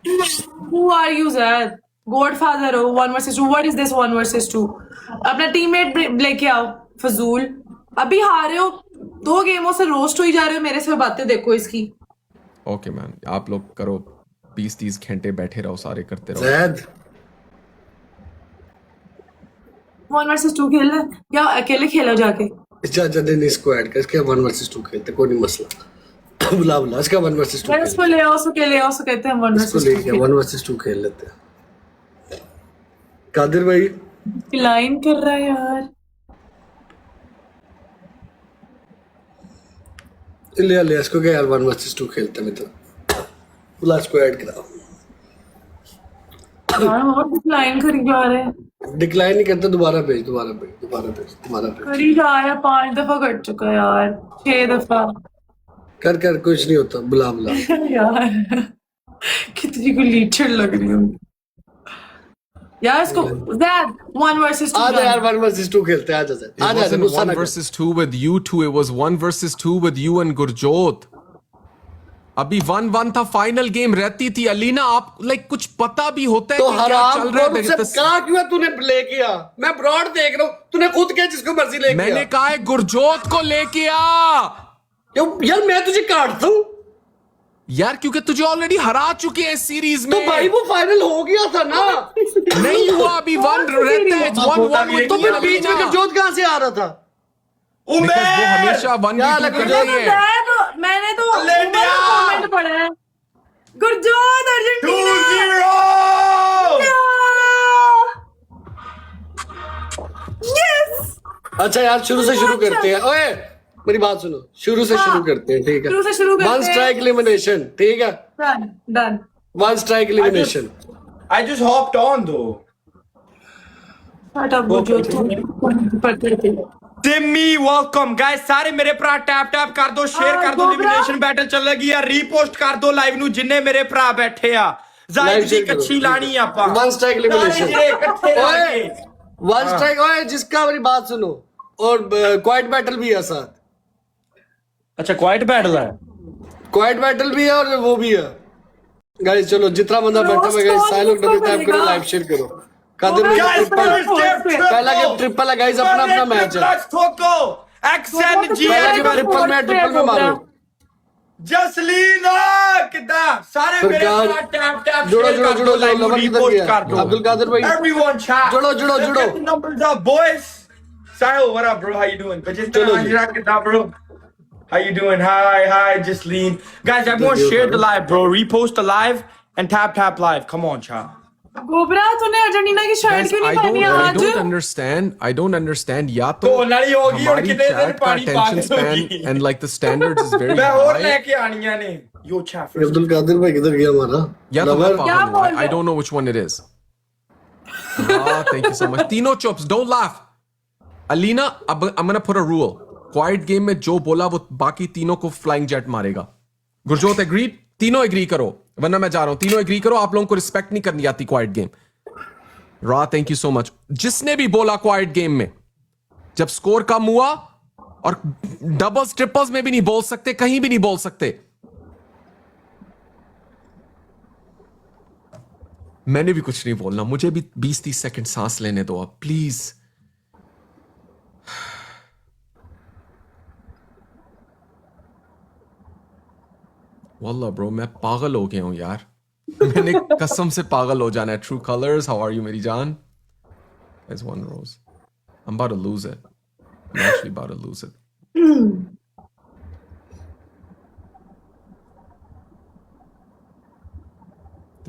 Who are you, Zed? Godfather हो, 1 vs 2. What is this 1 vs 2? अपना teammate लेके आओ, फजूल। अभी हारे हो, 2 गेमों से रोस्ट हो ही जा रहे हो, मेरे से बातें देखो इसकी। ओके मैन, आप लोग करो, 20-30 घंटे बैठे रहो, सारे करते रहो। जैद 1 vs 2 खेलना है? या अकेले खेलो जाके? इजाजत नहीं इसको ऐड कर, इसके 1 vs 2 खेलते, कोई नहीं मसला। बुला बुला इसका 1 vs 2 मैं इसको ले आओ, ले आओ, कहते हैं 1 इसको vs 2 लेके 1 vs 2 खेल लेते हैं। कादिर भाई लाइन कर रहा है यार। ले ले इसको क्या यार, 1 vs 2 खेलते हैं। तो बुला इसको ऐड कराओ। यार और लाइन करी जा रहे हैं। डिक्लाइन नहीं करता, दोबारा भेज, दोबारा भेज, दोबारा भेज, दोबारा भेज। करी जा रहा है, 5 दफा कर चुका है यार, 6 दफा। कर कर कुछ नहीं होता, बुला बुला। यार कितनी को लीचड़ लग रही हूँ यार इसको। Zed, 1 vs 2 आजा यार 1 vs 2 खेलते हैं, आजा It आजा, wasn't गुस्सा ना 1 कर। versus 2 with you two, it was 1 versus 2 with you and Gurjot. अभी 1-1 था, फाइनल गेम रहती थी। अलीना आप लाइक कुछ पता भी होता है तो कि क्या हराम चल रहा खोर है? से कहा क्यों है तूने प्ले किया? मैं ब्रॉड देख रहा हूँ, तूने खुद क्या जिसको मर्जी ले किया। मैंने कहा है गुरजोत को लेके आ यार मैं तुझे काटता हूँ यार, क्योंकि तुझे ऑलरेडी हरा चुके हैं इस सीरीज में। तो भाई वो फाइनल हो गया था ना। नहीं हुआ, अभी 1 रहता है, 1-1 तो फिर बीच में गुरजोत कहाँ से आ रहा था? वो हमेशा 1v2 कर रही है। मैंने तो कमेंट पढ़ा है, गुरजोत अर्जेंटीना 2-0। यस। अच्छा यार शुरू से शुरू करते हैं। ओए मेरी बात सुनो, शुरू से शुरू करते हैं, ठीक है? शुरू से शुरू करते हैं। 1 स्ट्राइक एलिमिनेशन, ठीक है? Done. 1 strike elimination. I just hopped on though. Timmy, welcome guys. सारे मेरे भरा टैप टैप कर दो, शेयर कर दो, एलिमिनेशन बैटल चलेगी यार, रीपोस्ट कर दो लाइव नु जिन्ने मेरे भरा बैठे आ। जाहिर जी कच्ची लानी आपा। 1 स्ट्राइक एलिमिनेशन। ओए 1 स्ट्राइक, ओए जिसका मेरी बात सुनो, और क्वाइट बैटल भी है साथ। अच्छा क्वाइट बैटल है, क्वाइट बैटल भी है और वो भी है। गाइस चलो जितना बंदा बैठा हुआ है गाइस, सारे लोग डबल टैप करो, लाइव शेयर करो। कादिर भाई पहला गेम ट्रिपल है गाइस, अपना अपना मैच है। ठोको एक्शन जी पहला गेम ट्रिपल में मारो। जसलीना किदा सारे मेरे भरा टैप टैप जुड़ो जुड़ो जुड़ो, लाइव लवर किधर रीपोस्ट गया? कर दो। अब्दुल कादिर भाई Everyone chat. जुड़ो जुड़ो जुड़ो। Get the numbers up, boys. Sahil, what up, bro? How you doing? चलो जी। bro. How you doing? Hi, Jasleen. Guys, everyone share the live, bro. Repost the live and tap live. Come on, child. गोबरा तूने Argentina की shirt Guys, क्यों I नहीं पहनी don't आज? understand. या तो तो नाली होगी और हमारी कितने दिन chat का पानी attention पागल span होगी। and like the standards is very मैं और high. लेके आनिया ने। Yo, chat first. Abdul Qadir भाई किधर गया हमारा? या तो मैं लवर पागल क्या हूँ। बोल I रहे हो? don't know which one it is. Thank you so much. तीनों चुप्स, don't laugh. अलीना, अब I'm gonna put a rule. Quite game में जो बोला वो बाकी तीनों को फ्लाइंग जेट मारेगा। गुरजोत एग्रीड? तीनों एग्री करो वरना मैं जा रहा हूं। तीनों एग्री करो, आप लोगों को रिस्पेक्ट नहीं करनी आती क्वाइट गेम। रा थैंक यू सो मच। जिसने भी बोला क्वाइट गेम में जब स्कोर कम हुआ, और डबल्स ट्रिपल्स में भी नहीं बोल सकते, कहीं भी नहीं बोल सकते। मैंने भी कुछ नहीं बोलना, मुझे भी 20-30 सेकंड सांस लेने दो आप प्लीज। वल्लाह ब्रो मैं पागल हो गया हूं यार। मैंने कसम से पागल हो जाना है। True colours, how are you मेरी जान? There's one rose. I'm about to lose it. I'm actually about to lose it.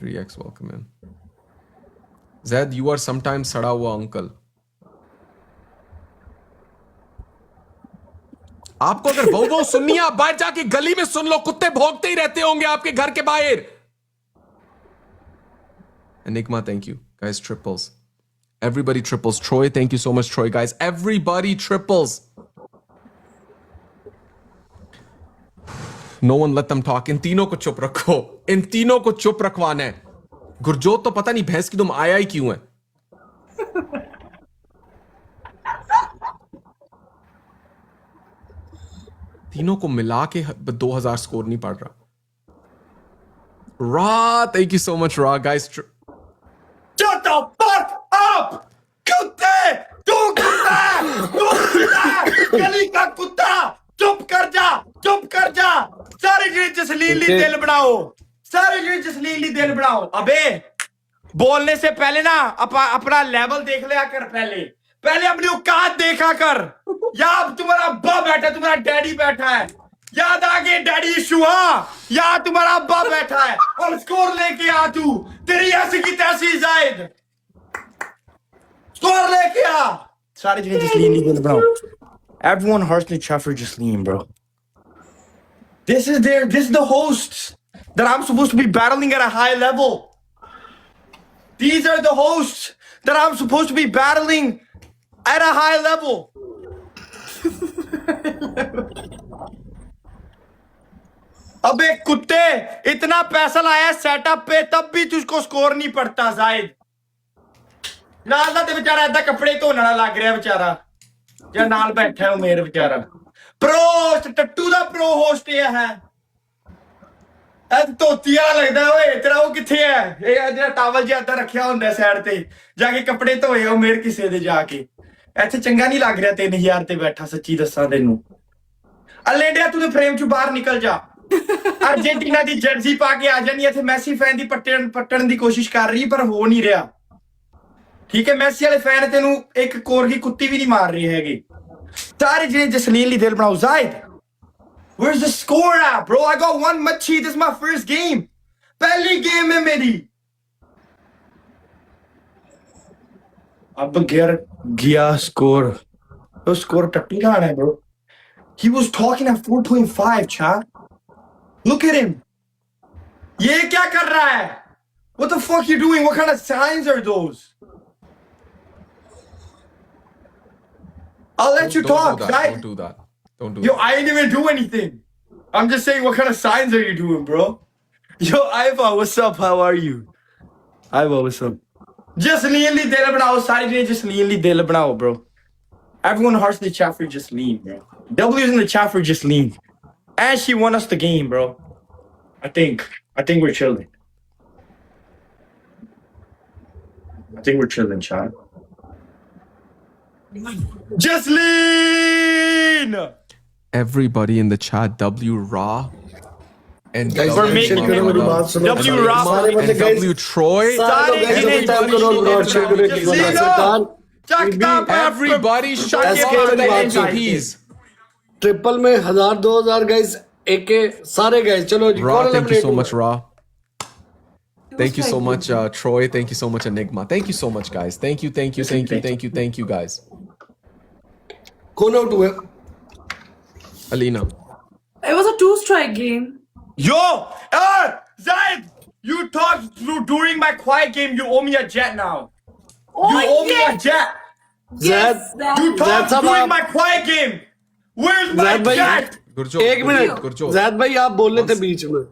3x welcome in. Zed, you are sometimes सड़ा हुआ अंकल। आपको अगर वो सुननी है, आप बाहर जाके गली में सुन लो, कुत्ते भौंकते ही रहते होंगे आपके घर के बाहर। Enigma, thank you. Guys, triples. Everybody triples. Troy, thank you so much, Troy. Guys, everybody triples. No one let them talk. इन तीनों को चुप रखो। इन तीनों को चुप रखवाना है। गुरजोत तो पता नहीं भैंस की तुम आया ही क्यों है। तीनों को मिला के 2000 स्कोर नहीं पड़ रहा। Raw, thank you so much, Raw. Guys, Shut the fuck up! कुत्ते! तू कुत्ता है! तू कुत्ता है! गली का कुत्ता! चुप कर जा! चुप कर जा! सारे गिरी जसलीली दिल बनाओ! सारे गिरी जसलीली दिल बनाओ! अबे! बोलने से पहले ना अपना लेवल देख लिया कर पहले अपनी औकात देखा कर। यहाँ तुम्हारा अब्बा बैठा है, तुम्हारा डैडी बैठा है, याद आ गए डैडी शुआ, यहाँ तुम्हारा अब्बा बैठा है और स्कोर लेके आ तू, तेरी ऐसी की तैसी जायद, स्कोर लेके आ। सारे जगह जसलीन लीगल बनाओ। Everyone hurts me chat for Jasleen, bro. This is the hosts that I'm supposed to be battling at a high level. These are the hosts that I'm supposed to be battling at a high level. अबे कुत्ते, इतना पैसा लाया setup पे तब भी तुझको score नहीं पड़ता जायद। नाल ते बेचारा ऐदा कपड़े धोने वाला लग रहा बेचारा, या नाल बैठा है मेरे बेचारा। प्रो टट्टू दा प्रो होस्ट है। ਧੋਤੀ ਵਾਲਾ ਲੱਗਦਾ ਓਏ, ਤੇਰਾ ਉਹ ਕਿੱਥੇ ਹੈ? ਇਹ ਜਿਹੜਾ ਟਾਵਲ ਜਿਹਾ ਅੱਧਾ ਰੱਖਿਆ ਹੁੰਦਾ ਸਾਈਡ ਤੇ, ਜਾ ਕੇ ਕੱਪੜੇ ਧੋਏ ਉਹ ਮੇਰ ਕਿਸੇ ਦੇ ਜਾ ਕੇ। ਇੱਥੇ ਚੰਗਾ ਨਹੀਂ ਲੱਗ ਰਿਹਾ 3000 ਤੇ ਬੈਠਾ, ਸੱਚੀ ਦੱਸਾਂ ਤੈਨੂੰ। ਅਲੇਡਿਆ ਤੂੰ ਫਰੇਮ ਚੋਂ ਬਾਹਰ ਨਿਕਲ ਜਾ। अर्जेंटीना ਦੀ ਜਰਸੀ ਪਾ ਕੇ ਆ ਜਾਨੀ, ਇੱਥੇ ਮੈਸੀ ਫੈਨ ਦੀ ਪੱਟਣ ਦੀ ਕੋਸ਼ਿਸ਼ ਕਰ ਰਹੀ ਪਰ ਹੋ ਨਹੀਂ ਰਿਹਾ। ਠੀਕ ਹੈ, ਮੈਸੀ ਵਾਲੇ ਫੈਨ ਤੈਨੂੰ ਇੱਕ ਕੋਰਗੀ ਕੁੱਤੀ ਵੀ ਨਹੀਂ ਮਾਰ ਰਹੇ ਹੈਗੇ। ਸਾਰੇ ਜਿਹੜੇ ਜਸਲੀਨ ਲਈ ਦਿਲ ਬਣਾਓ। ਜ਼ਾਇਦ, where's the score at, bro? I got one machi. This is my first game. पहली गेम है मेरी। अब गया स्कोर। तो स्कोर टट्टी का है, bro. He was talking at 4.5, chat. Look at him. ये क्या कर रहा है? What the fuck you doing? What kind of signs are those? I'll let you talk, guys. Don't do that. Don't do Yo, that. I didn't even do anything. I'm just saying, what kind of signs are you doing, bro? Yo, Iva, what's up? How are you? Iva, what's up? Jasleen li dil banao. Sari jane Jasleen li dil banao, bro. Everyone hearts in the chat for Jasleen, bro. W's in the chat for Jasleen. And she won us the game, bro. I think we're chilling. I think we're chilling, chat. Jasleen! Everybody in the chat, W Raw and Guys, For W me, share करो, मेरी बात सुनो। W Raw सारे बंदे and guys, W Troy. सारे लोग guys अपने time करो, ब्रॉड शेयर करो एक बार। सरदार, Everybody shut SK your वाली बात mouth, सुन। please. ट्रिपल में 1000 2000 गाइस, एक सारे गाइस। चलो जी, Raw, कौन thank you so eliminate much, Raw. Thank you so much, Troy. Thank you so much, Enigma. Thank you so much, guys. Thank you, guys. कौन out हुआ? Alina. It was a 2-strike game. Yo, Zaid, you talked during my quiet game. You owe me a jet now. Oh, You owe me a yes. jet. Zed, That- You talked साहब, during आप- my quiet game. Where's my Zaid भाई, jet? Gurjot. एक minute, Gurjot. Zaid भाई आप बोल रहे थे बीच में।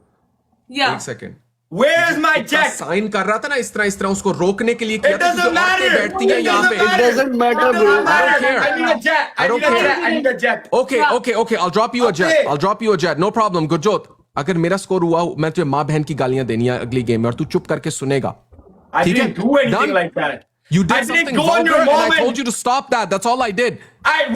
Yeah. एक second. Where's my jet? Sign कर रहा था ना इस तरह उसको रोकने के लिए किया It था, doesn't क्योंकि औरतें matter. बैठती हैं It यहाँ doesn't पे. matter. It doesn't matter, It bro. doesn't matter. I don't care. I need a jet. I don't care. I need a jet. Okay, I'll drop you a jet. Okay. I'll drop you a jet. No problem. Gurjot, अगर मेरा score हुआ मैं तुझे माँ बहन की गालियां देनी है अगली गेम में और तू चुप करके सुनेगा. I ठीक है? didn't do anything Done? like that. You did I didn't something go on vulgar your and I moment. told you to stop that. That's all I did.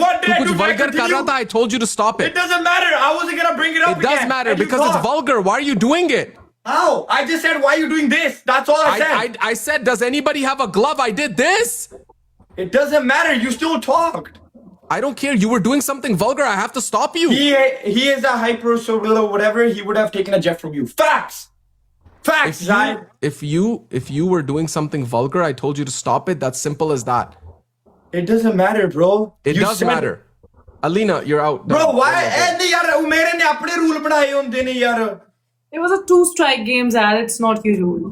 What did तू I कुछ do? Can I vulgar कर रहा continue? था. I told you to stop It it. doesn't matter. I wasn't gonna bring it up It does again. matter And you because it's talked. vulgar. Why are you doing it? How? I just said, why are you doing this? That's all I said. I said, does anybody have a glove? I did this. It doesn't matter. You still talked. I don't care. You were doing something vulgar. I have to stop you. He is a hyper so whatever. He would have taken a jet from you. Facts. Facts, Zaid. If you were doing something vulgar, I told you to stop it. That's simple as that. It doesn't matter, bro. It You does said- matter. Alina, you're out. Bro, Done. why? Go, go, go. ऐसे यार मेरे ने अपने rule बनाए होंगे ने यार. It was a 2-strike game, Zad. It's not your rule.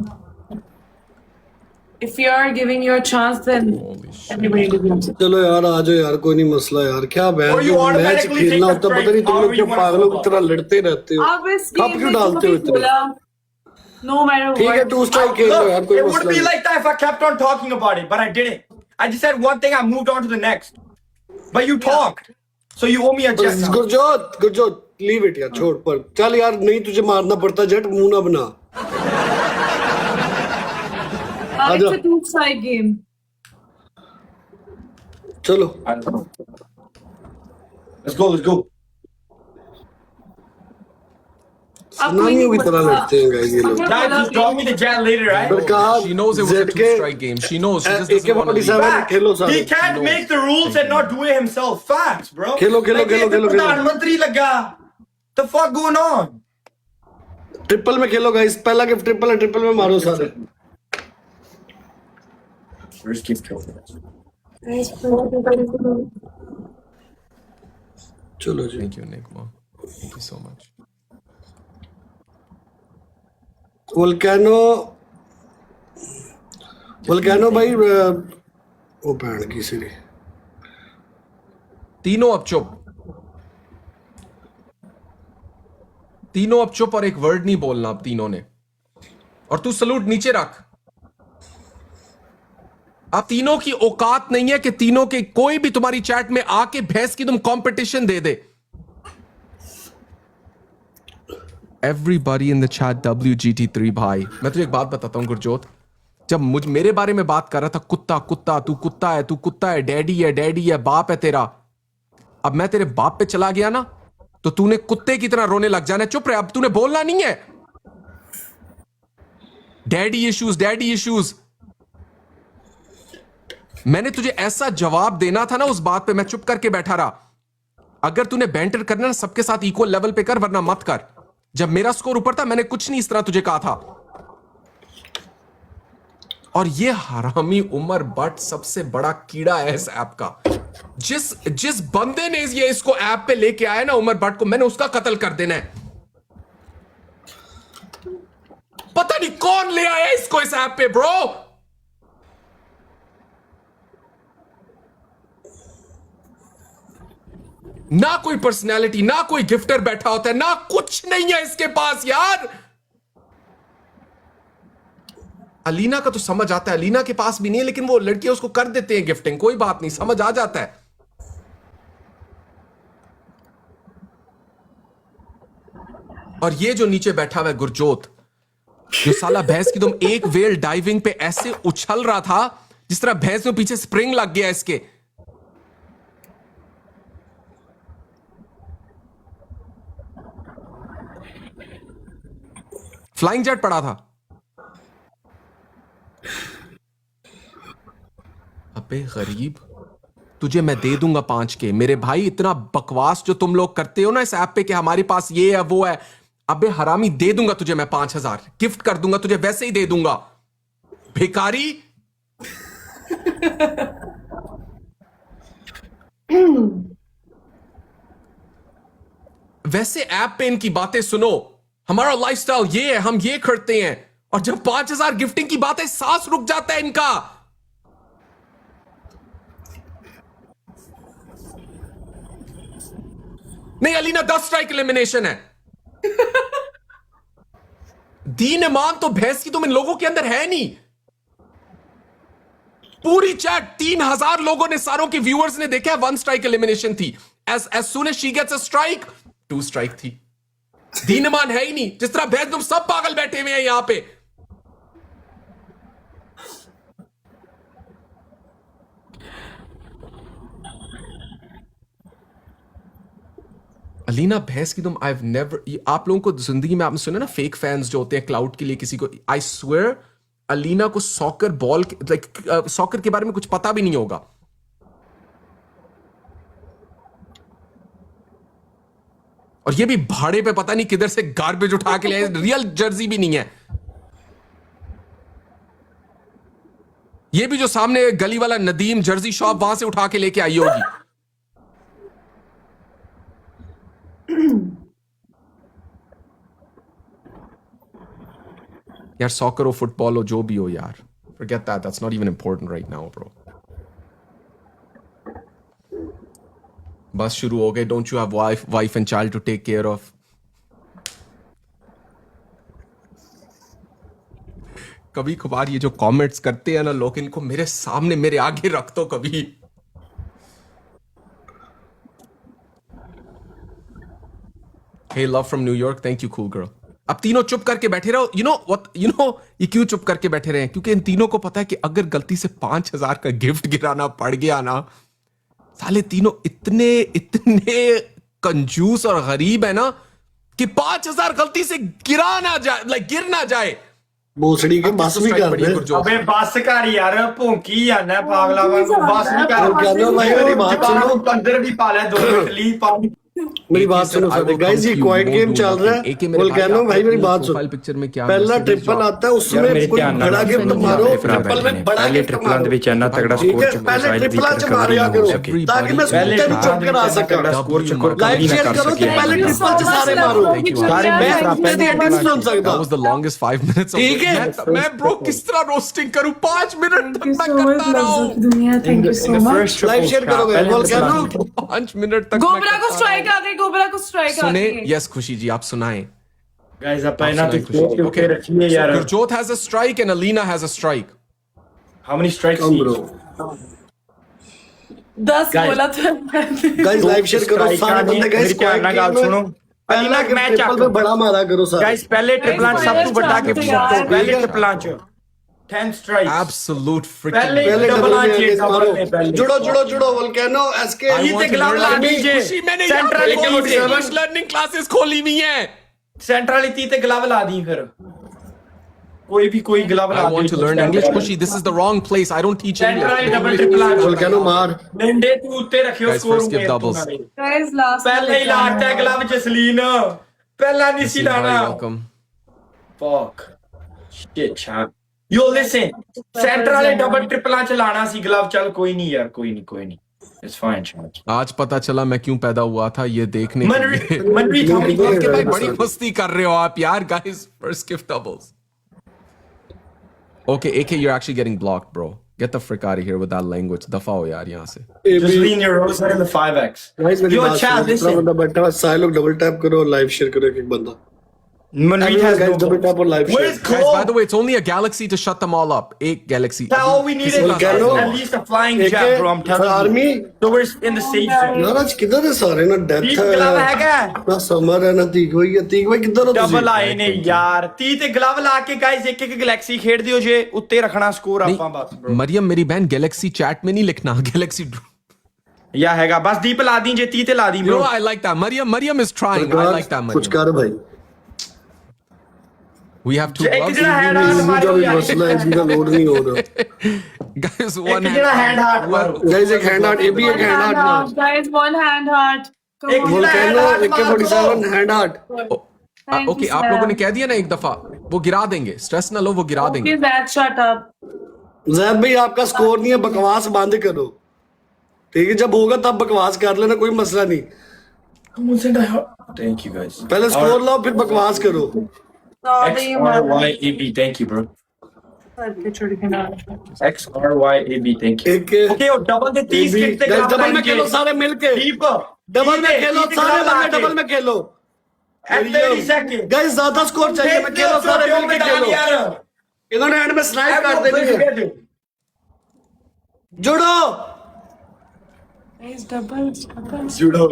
If you're giving your chance, then Holy shit. everybody deserves it. चलो यार आ जाओ यार, कोई नहीं मसला यार। क्या Or बैठ you मैच automatically खेलना take होता, the पता नहीं तुम strike, लोग क्यों however you पागलों की want. तरह लड़ते रहते हो। आप इस कब game क्यों में डालते जो हो भी इतना? बोला, no matter ठीक है, what. 2 स्ट्राइक खेल लो यार, Look, कोई it would मसला be नहीं। like that if I kept on talking about it, but I didn't. I just said one thing. I moved on to the next. But you talked, so you owe me a jet. now. Gurjot leave it यार, छोड़ पर। चल यार, नहीं तुझे मारना पड़ता jet, मुंह ना बना। It's a 2-strike game. चलो Let's go. सुनामियों की तरह लड़ते हैं गाइस ये लोग। Guys, just drop me the jet later, right? पर कहा She knows it was a ZK 2-strike game. She knows. She just doesn't want to leave. AK-47 खेलो सारे। He can't make the rules and not do it himself. Facts, bro. खेलो। प्रधानमंत्री लगा। The fuck going on? Triple में खेलो guys, पहला gift triple है, triple में मारो सारे। First keep killing. चलो जी। Thank you, Nick. Thank you so much. Volcano भाई ओ बहन की सिरी। तीनों अब चुप और एक वर्ड नहीं बोलना अब तीनों ने। और तू सलूट नीचे रख। अब तीनों की औकात नहीं है कि तीनों के कोई भी तुम्हारी चैट में आके भैंस की तुम competition they they. Everybody in the chat WGT3 भाई, मैं तुझे एक बात बताता हूं गुरजोत, जब मेरे बारे में बात कर रहा था कुत्ता तू कुत्ता है, डैडी है, बाप है तेरा। अब मैं तेरे बाप पे चला गया ना तो तूने कुत्ते की तरह रोने लग जाना। चुप रहे, अब तूने बोलना नहीं है। Daddy issues. मैंने तुझे ऐसा जवाब देना था ना उस बात पे, मैं चुप करके बैठा रहा। अगर तूने बैंटर करना ना सबके साथ इक्वल लेवल पे कर, वरना मत कर। जब मेरा स्कोर ऊपर था मैंने कुछ नहीं इस तरह तुझे कहा था। और ये हरामी उमर बट सबसे बड़ा कीड़ा है इस ऐप का। जिस बंदे ने ये इसको ऐप पे लेके आया ना उमर बट को, मैंने उसका कत्ल कर देना है। पता नहीं कौन ले आया इसको इस ऐप पे ब्रो। ना कोई पर्सनैलिटी, ना कोई गिफ्टर बैठा होता है, ना कुछ नहीं है इसके पास यार। अलीना का तो समझ आता है, अलीना के पास भी नहीं है, लेकिन वो लड़के उसको कर देते हैं गिफ्टिंग, कोई बात नहीं, समझ आ जाता है। और ये जो नीचे बैठा हुआ है गुरजोत, जो साला भैंस की तुम एक वेल डाइविंग पे ऐसे उछल रहा था जिस तरह भैंस में पीछे स्प्रिंग लग गया इसके। फ्लाइंग जेट पड़ा था। अबे गरीब, तुझे मैं दे दूंगा 5 के मेरे भाई। इतना बकवास जो तुम लोग करते हो ना इस ऐप पे कि हमारे पास ये है वो है, अबे हरामी दे दूंगा तुझे मैं 5000 गिफ्ट कर दूंगा तुझे, वैसे ही दे दूंगा भिखारी। वैसे ऐप पे इनकी बातें सुनो, हमारा लाइफस्टाइल ये है, हम ये करते हैं, और जब 5000 गिफ्टिंग की बात है सांस रुक जाता है इनका। नहीं अलीना 10 स्ट्राइक एलिमिनेशन है। दीन ईमान तो भैंस की तुम इन लोगों के अंदर है नहीं। पूरी चैट 3000 लोगों ने, सारों के व्यूअर्स ने देखा 1 स्ट्राइक एलिमिनेशन थी। As soon as she gets a strike 2 strike थी। दीन ईमान है ही नहीं। जिस तरह भैंस तुम सब पागल बैठे हुए हैं यहां पे। अलीना भैंस की तुम, आई हैव नेवर, आप लोगों को जिंदगी में आपने सुना ना फेक फैंस जो होते हैं क्लाउड के लिए किसी को, आई स्वेयर अलीना को सॉकर बॉल लाइक सॉकर के बारे में कुछ पता भी नहीं होगा। और ये भी भाड़े पे पता नहीं किधर से गार्बेज उठा के ले, रियल जर्सी भी नहीं है। ये भी जो सामने गली वाला नदीम जर्सी शॉप वहां से उठा के लेके आई होगी। यार सॉकर हो, फुटबॉल हो, जो भी हो यार, forget that, that's not even important right now bro। बस शुरू हो गए। don't you have wife and child to take care of? कभी कभार ये जो कमेंट्स करते हैं ना लोग, इनको मेरे सामने मेरे आगे रख दो कभी। Hey love from New York, thank you cool girl। अब तीनों चुप करके बैठे रहो. ये क्यों चुप करके बैठे रहे? क्योंकि इन तीनों को पता है कि अगर गलती से 5,000 का गिफ्ट गिराना पड़ गया ना, साले तीनों इतने इतने कंजूस और गरीब है ना कि 5,000 गलती से गिरा ना जाए, गिर ना जाए. भोसड़ी के बस भी कर दे। अबे बस कर यार, भौंकी जाना पागला वांगू, बस भी कर। और क्या लो भाई, मेरी बात सुनो। अंदर भी पा ले 2 इडली पानी। मेरी बात सुनो सर, गाइस ये क्वाइट गेम चल रहा है। वोल्केनो भाई मेरी बात सुनो, पिक्चर में क्या पहला ट्रिपल आता है उसमें कोई बड़ा गिफ्ट मारो, ट्रिपल में बड़ा गिफ्ट मारो। ਵਿੱਚ ਇੰਨਾ ਤਗੜਾ ठीक ਸਕੋਰ है, पहले ट्रिपल च मारिया करो ताकि मैं स्कूटर ਨੂੰ चुप करा सका। ਸਕੋਰ ਚੁੱਕ लाइव शेयर करो तो पहले ट्रिपल च सारे मारो। सारे मैं पहले नहीं सुन सकता। That was the longest 5 minutes. ठीक है। मैं ब्रो किस तरह रोस्टिंग करूं? 5 मिनट तक मैं so much, करता रहा हूं. दुनिया, thank you so much. Live share करोगे वोल्केनो? 5 मिनट तक गोबरा को स्ट्राइक आ गई, गोबरा को स्ट्राइक आ सुने. गई. यस खुशी जी, आप सुनाएं. गाइस अब ना तो Okay. ओके रखिए यार। Gurjot has a strike and Alina has a strike. How many strikes? Come bro 10 Guys. बोला था. गाइस लाइव शेयर करो सारे बंदे। गाइस मेरी ध्यान ना गाल सुनो। पहला मैं गिफ्ट ट्रिपल में बड़ा मारा करो सारे। गाइस पहले ट्रिपलां च सब तो बड़ा गिफ्ट यार। दो। पहले ट्रिपलां च 10 स्ट्राइक्स। Absolute freaking. पहले पहले डबल डबल आंच में डबल में पहले। जुड़ो जुड़ो जुड़ो वोल्केनो एसके। I ये want ते to ग्लव learn ला English. दीजिए। खुशी मैंने सेंट्रल English learning classes खोली हुई हैं. सेंट्रल इतनी ते ग्लव ला दी फिर। कोई ग्लव ला I दी। want to learn English. Kushi, this is the wrong place. I don't teach central English. Double triple आंच। वोल्केनो मार। डंडे तू उत्ते रखियो Guys, स्कोर first give में doubles. Guys, last पहले ही लाता है ग्लव जसलीन। पहला नहीं सी Kushi, bhai, लाना। welcome. Fuck. Shit, champ. Yo, listen. Centre वाले डबल ट्रिपल चलाना सी ग्लव। चल कोई नहीं यार, कोई नहीं। It's fine, champ. आज पता चला मैं क्यों पैदा हुआ था, ये देखने के लिए. मनरी था। आपके भाई बड़ी मस्ती कर रहे हो आप यार. Guys, first gift doubles. Okay, AK, you're actually getting blocked, bro. Get the frick out of here with that language. दफा हो यार यहाँ से. Just lean your rose in the 5x. Guys मेरी Yo, बात chat, सुनो, दूसरा listen. बंदा बैठा है, सारे लोग डबल टैप करो और लाइव शेयर करो एक बंदा। Manreet has guys no double tap और live Where's share. Guys, by Cole? the way, it's only a galaxy to shut them all up. एक galaxy. That's all we needed. Volcano. At least a flying एक jet, bro. I'm telling you. Army So we're in the safe zone. यार आज किधर है सारे? ना death तीन glove है हैगा। ना समर है ना तीक भाई है। तीक भाई किधर हो डबल तुसी? आए ने यार। 30 ਤੇ ਗਲਵ ਲਾ ਕੇ गाइस एक गैलेक्सी खेड दियो जे ਉੱਤੇ ਰੱਖਣਾ ਸਕੋਰ ਆਪਾਂ ਬਸ bro। मरियम मेरी बहन गैलेक्सी चैट में नहीं लिखना. गैलेक्सी. या हैगा बस दीप ला दी जे 30 ਤੇ ਲਾ ਦੀ You know, bro। I like that. Maryam is trying. I like that, कुछ Maryam. कर भाई। We have two एक gloves. जरा हैंड हार्ट इनका मारो भी यार। मसला है, इनका लोड नहीं हो रहा। Guys, एक one जरा हैंड हार्ट मारो। गाइस एक हैंड आर्ट, ये भी एक हैंड आर्ट मार। Guys, one hand heart. Come एक on. वोल्केनो hand art मार AK-47 hand art. Thank Okay, you, आप sir. लोगों ने कह दिया ना एक दफा, वो गिरा देंगे. स्ट्रेस ना लो, वो गिरा देंगे. Okay, that shut up. जैब भाई आपका स्कोर नहीं है, बकवास बंद करो। ठीक है, जब होगा तब बकवास कर लेना, कोई मसला नहीं। Thank you guys। पहले स्कोर लाओ फिर बकवास करो। Sorry, XRYAB, thank you bro। XRYAB, thank you। एक Okay, और डबल दे 30 किट ते गाइस डबल में खेलो सारे मिलके। दीप डबल में खेलो सारे बंदे, डबल में खेलो। At 30 second. गाइस ज्यादा स्कोर चाहिए, मैं खेलो सारे मिलके खेलो। इन्होंने एंड में स्नाइप कर देनी है। जुड़ो। Guys, double. जुड़ो।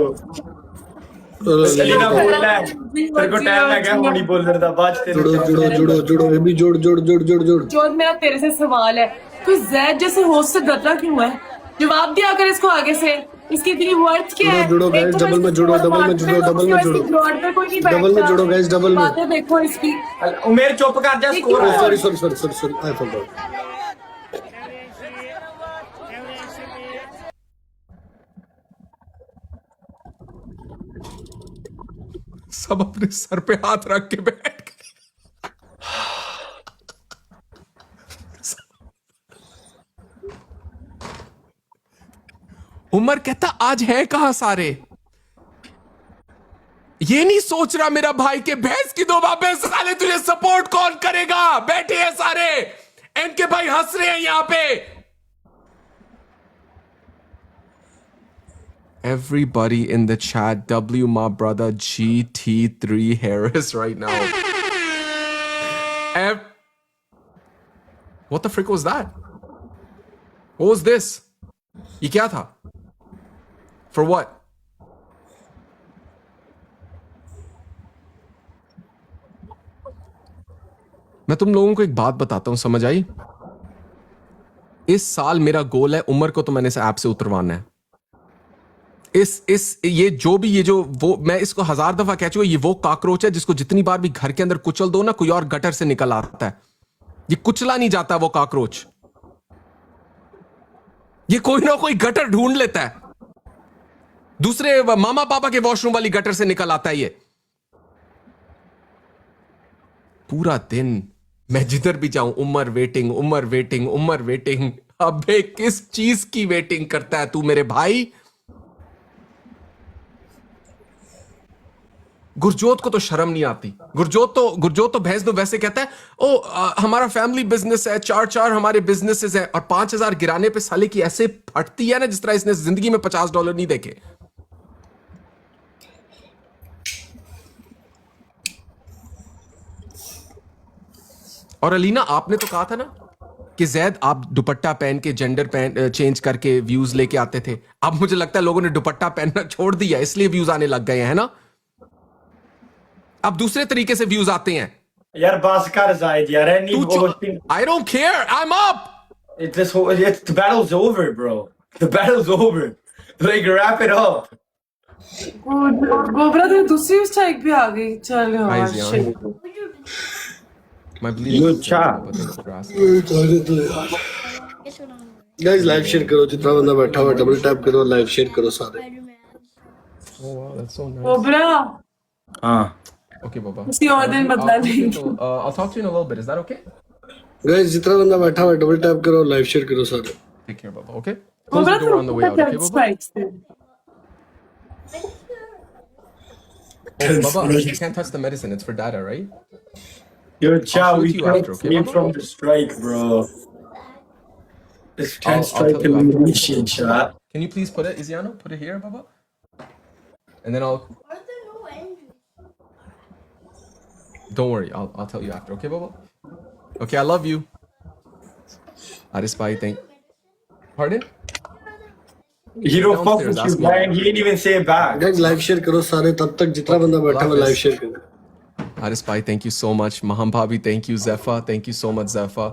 सलीना बोल रहा है। तेरे को टाइम लगा होनी बोलने का बाद तेरे। जुड़ो जुड़ो जुड़ो जुड़ो, ये भी जुड़ जुड़ जुड़ जुड़ जुड़। जोत, मेरा तेरे से सवाल है, कोई जैद जैसे होस्ट से डरता क्यों है? जवाब दिया कर इसको आगे से। इसकी इतनी वर्थ क्या है? जुड़ो, guys, एक तो डबल में मैं जुड़ो, इसको डबल में जुड़ो, मारता डबल में हूँ, जुड़ो। इसकी ब्रॉड पे कोई नहीं बैठता। डबल में जुड़ो, guys, डबल में। बातें देखो इसकी। उमेर चुप कर जा score. Sorry sorry sorry sorry sorry, I forgot. सब अपने सर पे हाथ रख के बैठ गए. उमर कहता आज है कहां सारे. ये नहीं सोच रहा मेरा भाई के भैंस की दो बापे साले तुझे सपोर्ट कौन करेगा. बैठे हैं सारे एम के भाई हंस रहे हैं यहां पे. Everybody in the chat, W my brother GT3 Harris right now. What the frick was that? What was this? ये क्या था? For what? मैं तुम लोगों को एक बात बताता हूं, समझ आई? इस साल मेरा गोल है, उमर को तो मैंने इस ऐप से उतरवाना है। ये जो वो, मैं इसको 1000 दफा कह चुका, ये वो कॉकरोच है जिसको जितनी बार भी घर के अंदर कुचल दो ना, कोई और गटर से निकल आता है। ये कुचला नहीं जाता वो कॉकरोच, ये कोई ना कोई गटर ढूंढ लेता है, दूसरे मामा पापा के वॉशरूम वाली गटर से निकल आता है ये। पूरा दिन मैं जिधर भी जाऊं, Umar waiting, Umar waiting, Umar waiting. अबे किस चीज की वेटिंग करता है तू मेरे भाई? गुरजोत को तो शर्म नहीं आती। गुरजोत तो भैंस दो वैसे कहता है, हमारा फैमिली बिजनेस है, चार हमारे बिजनेसेस हैं, और 5000 गिराने पे साले की ऐसे फटती है ना जिस तरह इसने जिंदगी में $50 नहीं देखे। और अलीना, आपने तो कहा था ना कि जैद आप दुपट्टा पहन के जेंडर चेंज करके व्यूज लेके आते थे। अब मुझे लगता है लोगों ने दुपट्टा पहनना छोड़ दिया, इसलिए व्यूज आने लग गए हैं ना। अब दूसरे तरीके से व्यूज आते हैं। यार बस कर जायद यार, I don't care, I'm up. The battle's over, bro. The battle's over. Like wrap it up. गोबरा तो दूसरी स्ट्राइक पे आ गई। चल Guys, यार, yeah. shit। My bleeding Good job. Guys live share करो, जितना बंदा बैठा हुआ डबल टैप करो, लाइव शेयर करो सारे। Oh wow, that's so nice. गोबरा हाँ Okay, Baba. किसी और दिन बदला लेंगे। I'll talk to you in a little bit. Is that okay? Guys जितना बंदा बैठा हुआ डबल टैप करो, लाइव शेयर करो सारे। Take care, Baba. Okay. Close Gobra the door on the way out. Okay, तो Baba. स्ट्राइक्स थे। Oh, Baba, you can't touch the medicine. It's for data, right? Yo, I'll Chow, show it we to you can't after, okay, see Baba? from the strike, bro. This I'll 10 strike tell you after. elimination shot. Can you please put it, Isiano? Put it here, Baba. And then I'll. Don't worry. I'll tell you after. Okay, Baba. Okay, I love you. Aris bhai, Pardon? He don't fuck with Downstairs, you, ask me. man. He didn't even say it back. Guys live share करो सारे, तब तक जितना बंदा बैठा हुआ live share करो। Aris bhai, thank you so much. Maham bhabhi, thank you. Zepha, thank you so much, Zepha.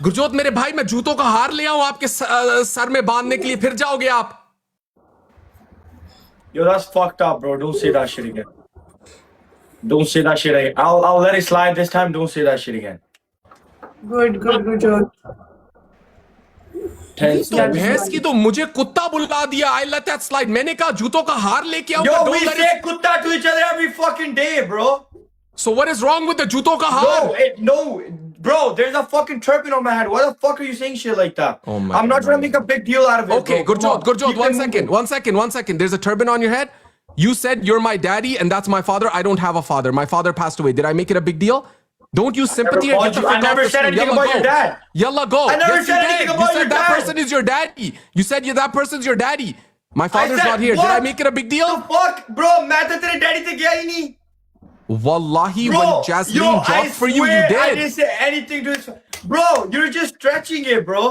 Gurjot मेरे भाई, मैं जूतों का हार ले आऊं आपके सर में बांधने के लिए, फिर जाओगे आप? Yo, that's fucked up, bro. Don't say that shit again. Don't say that shit again. I'll let it slide this time. Don't say that shit again. Good job. 10 तो भैंस की तो मुझे कुत्ता बुला दिया। I let that slide. मैंने कहा जूतों का हार लेके आओ। Yo, we say kutta to each other every fucking day, bro. So what is wrong with the जूतों का हार? No, bro. There's a fucking turban on my head. Why the fuck are you saying shit like that? Oh my I'm not trying to make a big deal out of it. Okay, bro. Come on. Gurjot, Keep one it second, moving. one second. There's a turban on your head. You said you're my daddy and that's my father. I don't have a father. My father passed away. Did I make it a big deal? Don't use sympathy and get the I fuck never off the said screen. anything Yalla, about your go. dad. Yalla, go. I never Yes, said you anything did. about You your said that dad. person is your daddy. You said that person is your daddy. My father's said not here. Did I what? make it a big deal? The fuck, bro? मैं तो तेरे daddy से गया ही नहीं. Wallahi, Bro, when Jasmine dropped for you, you I did. didn't say anything to his. Bro, you're just stretching it, bro.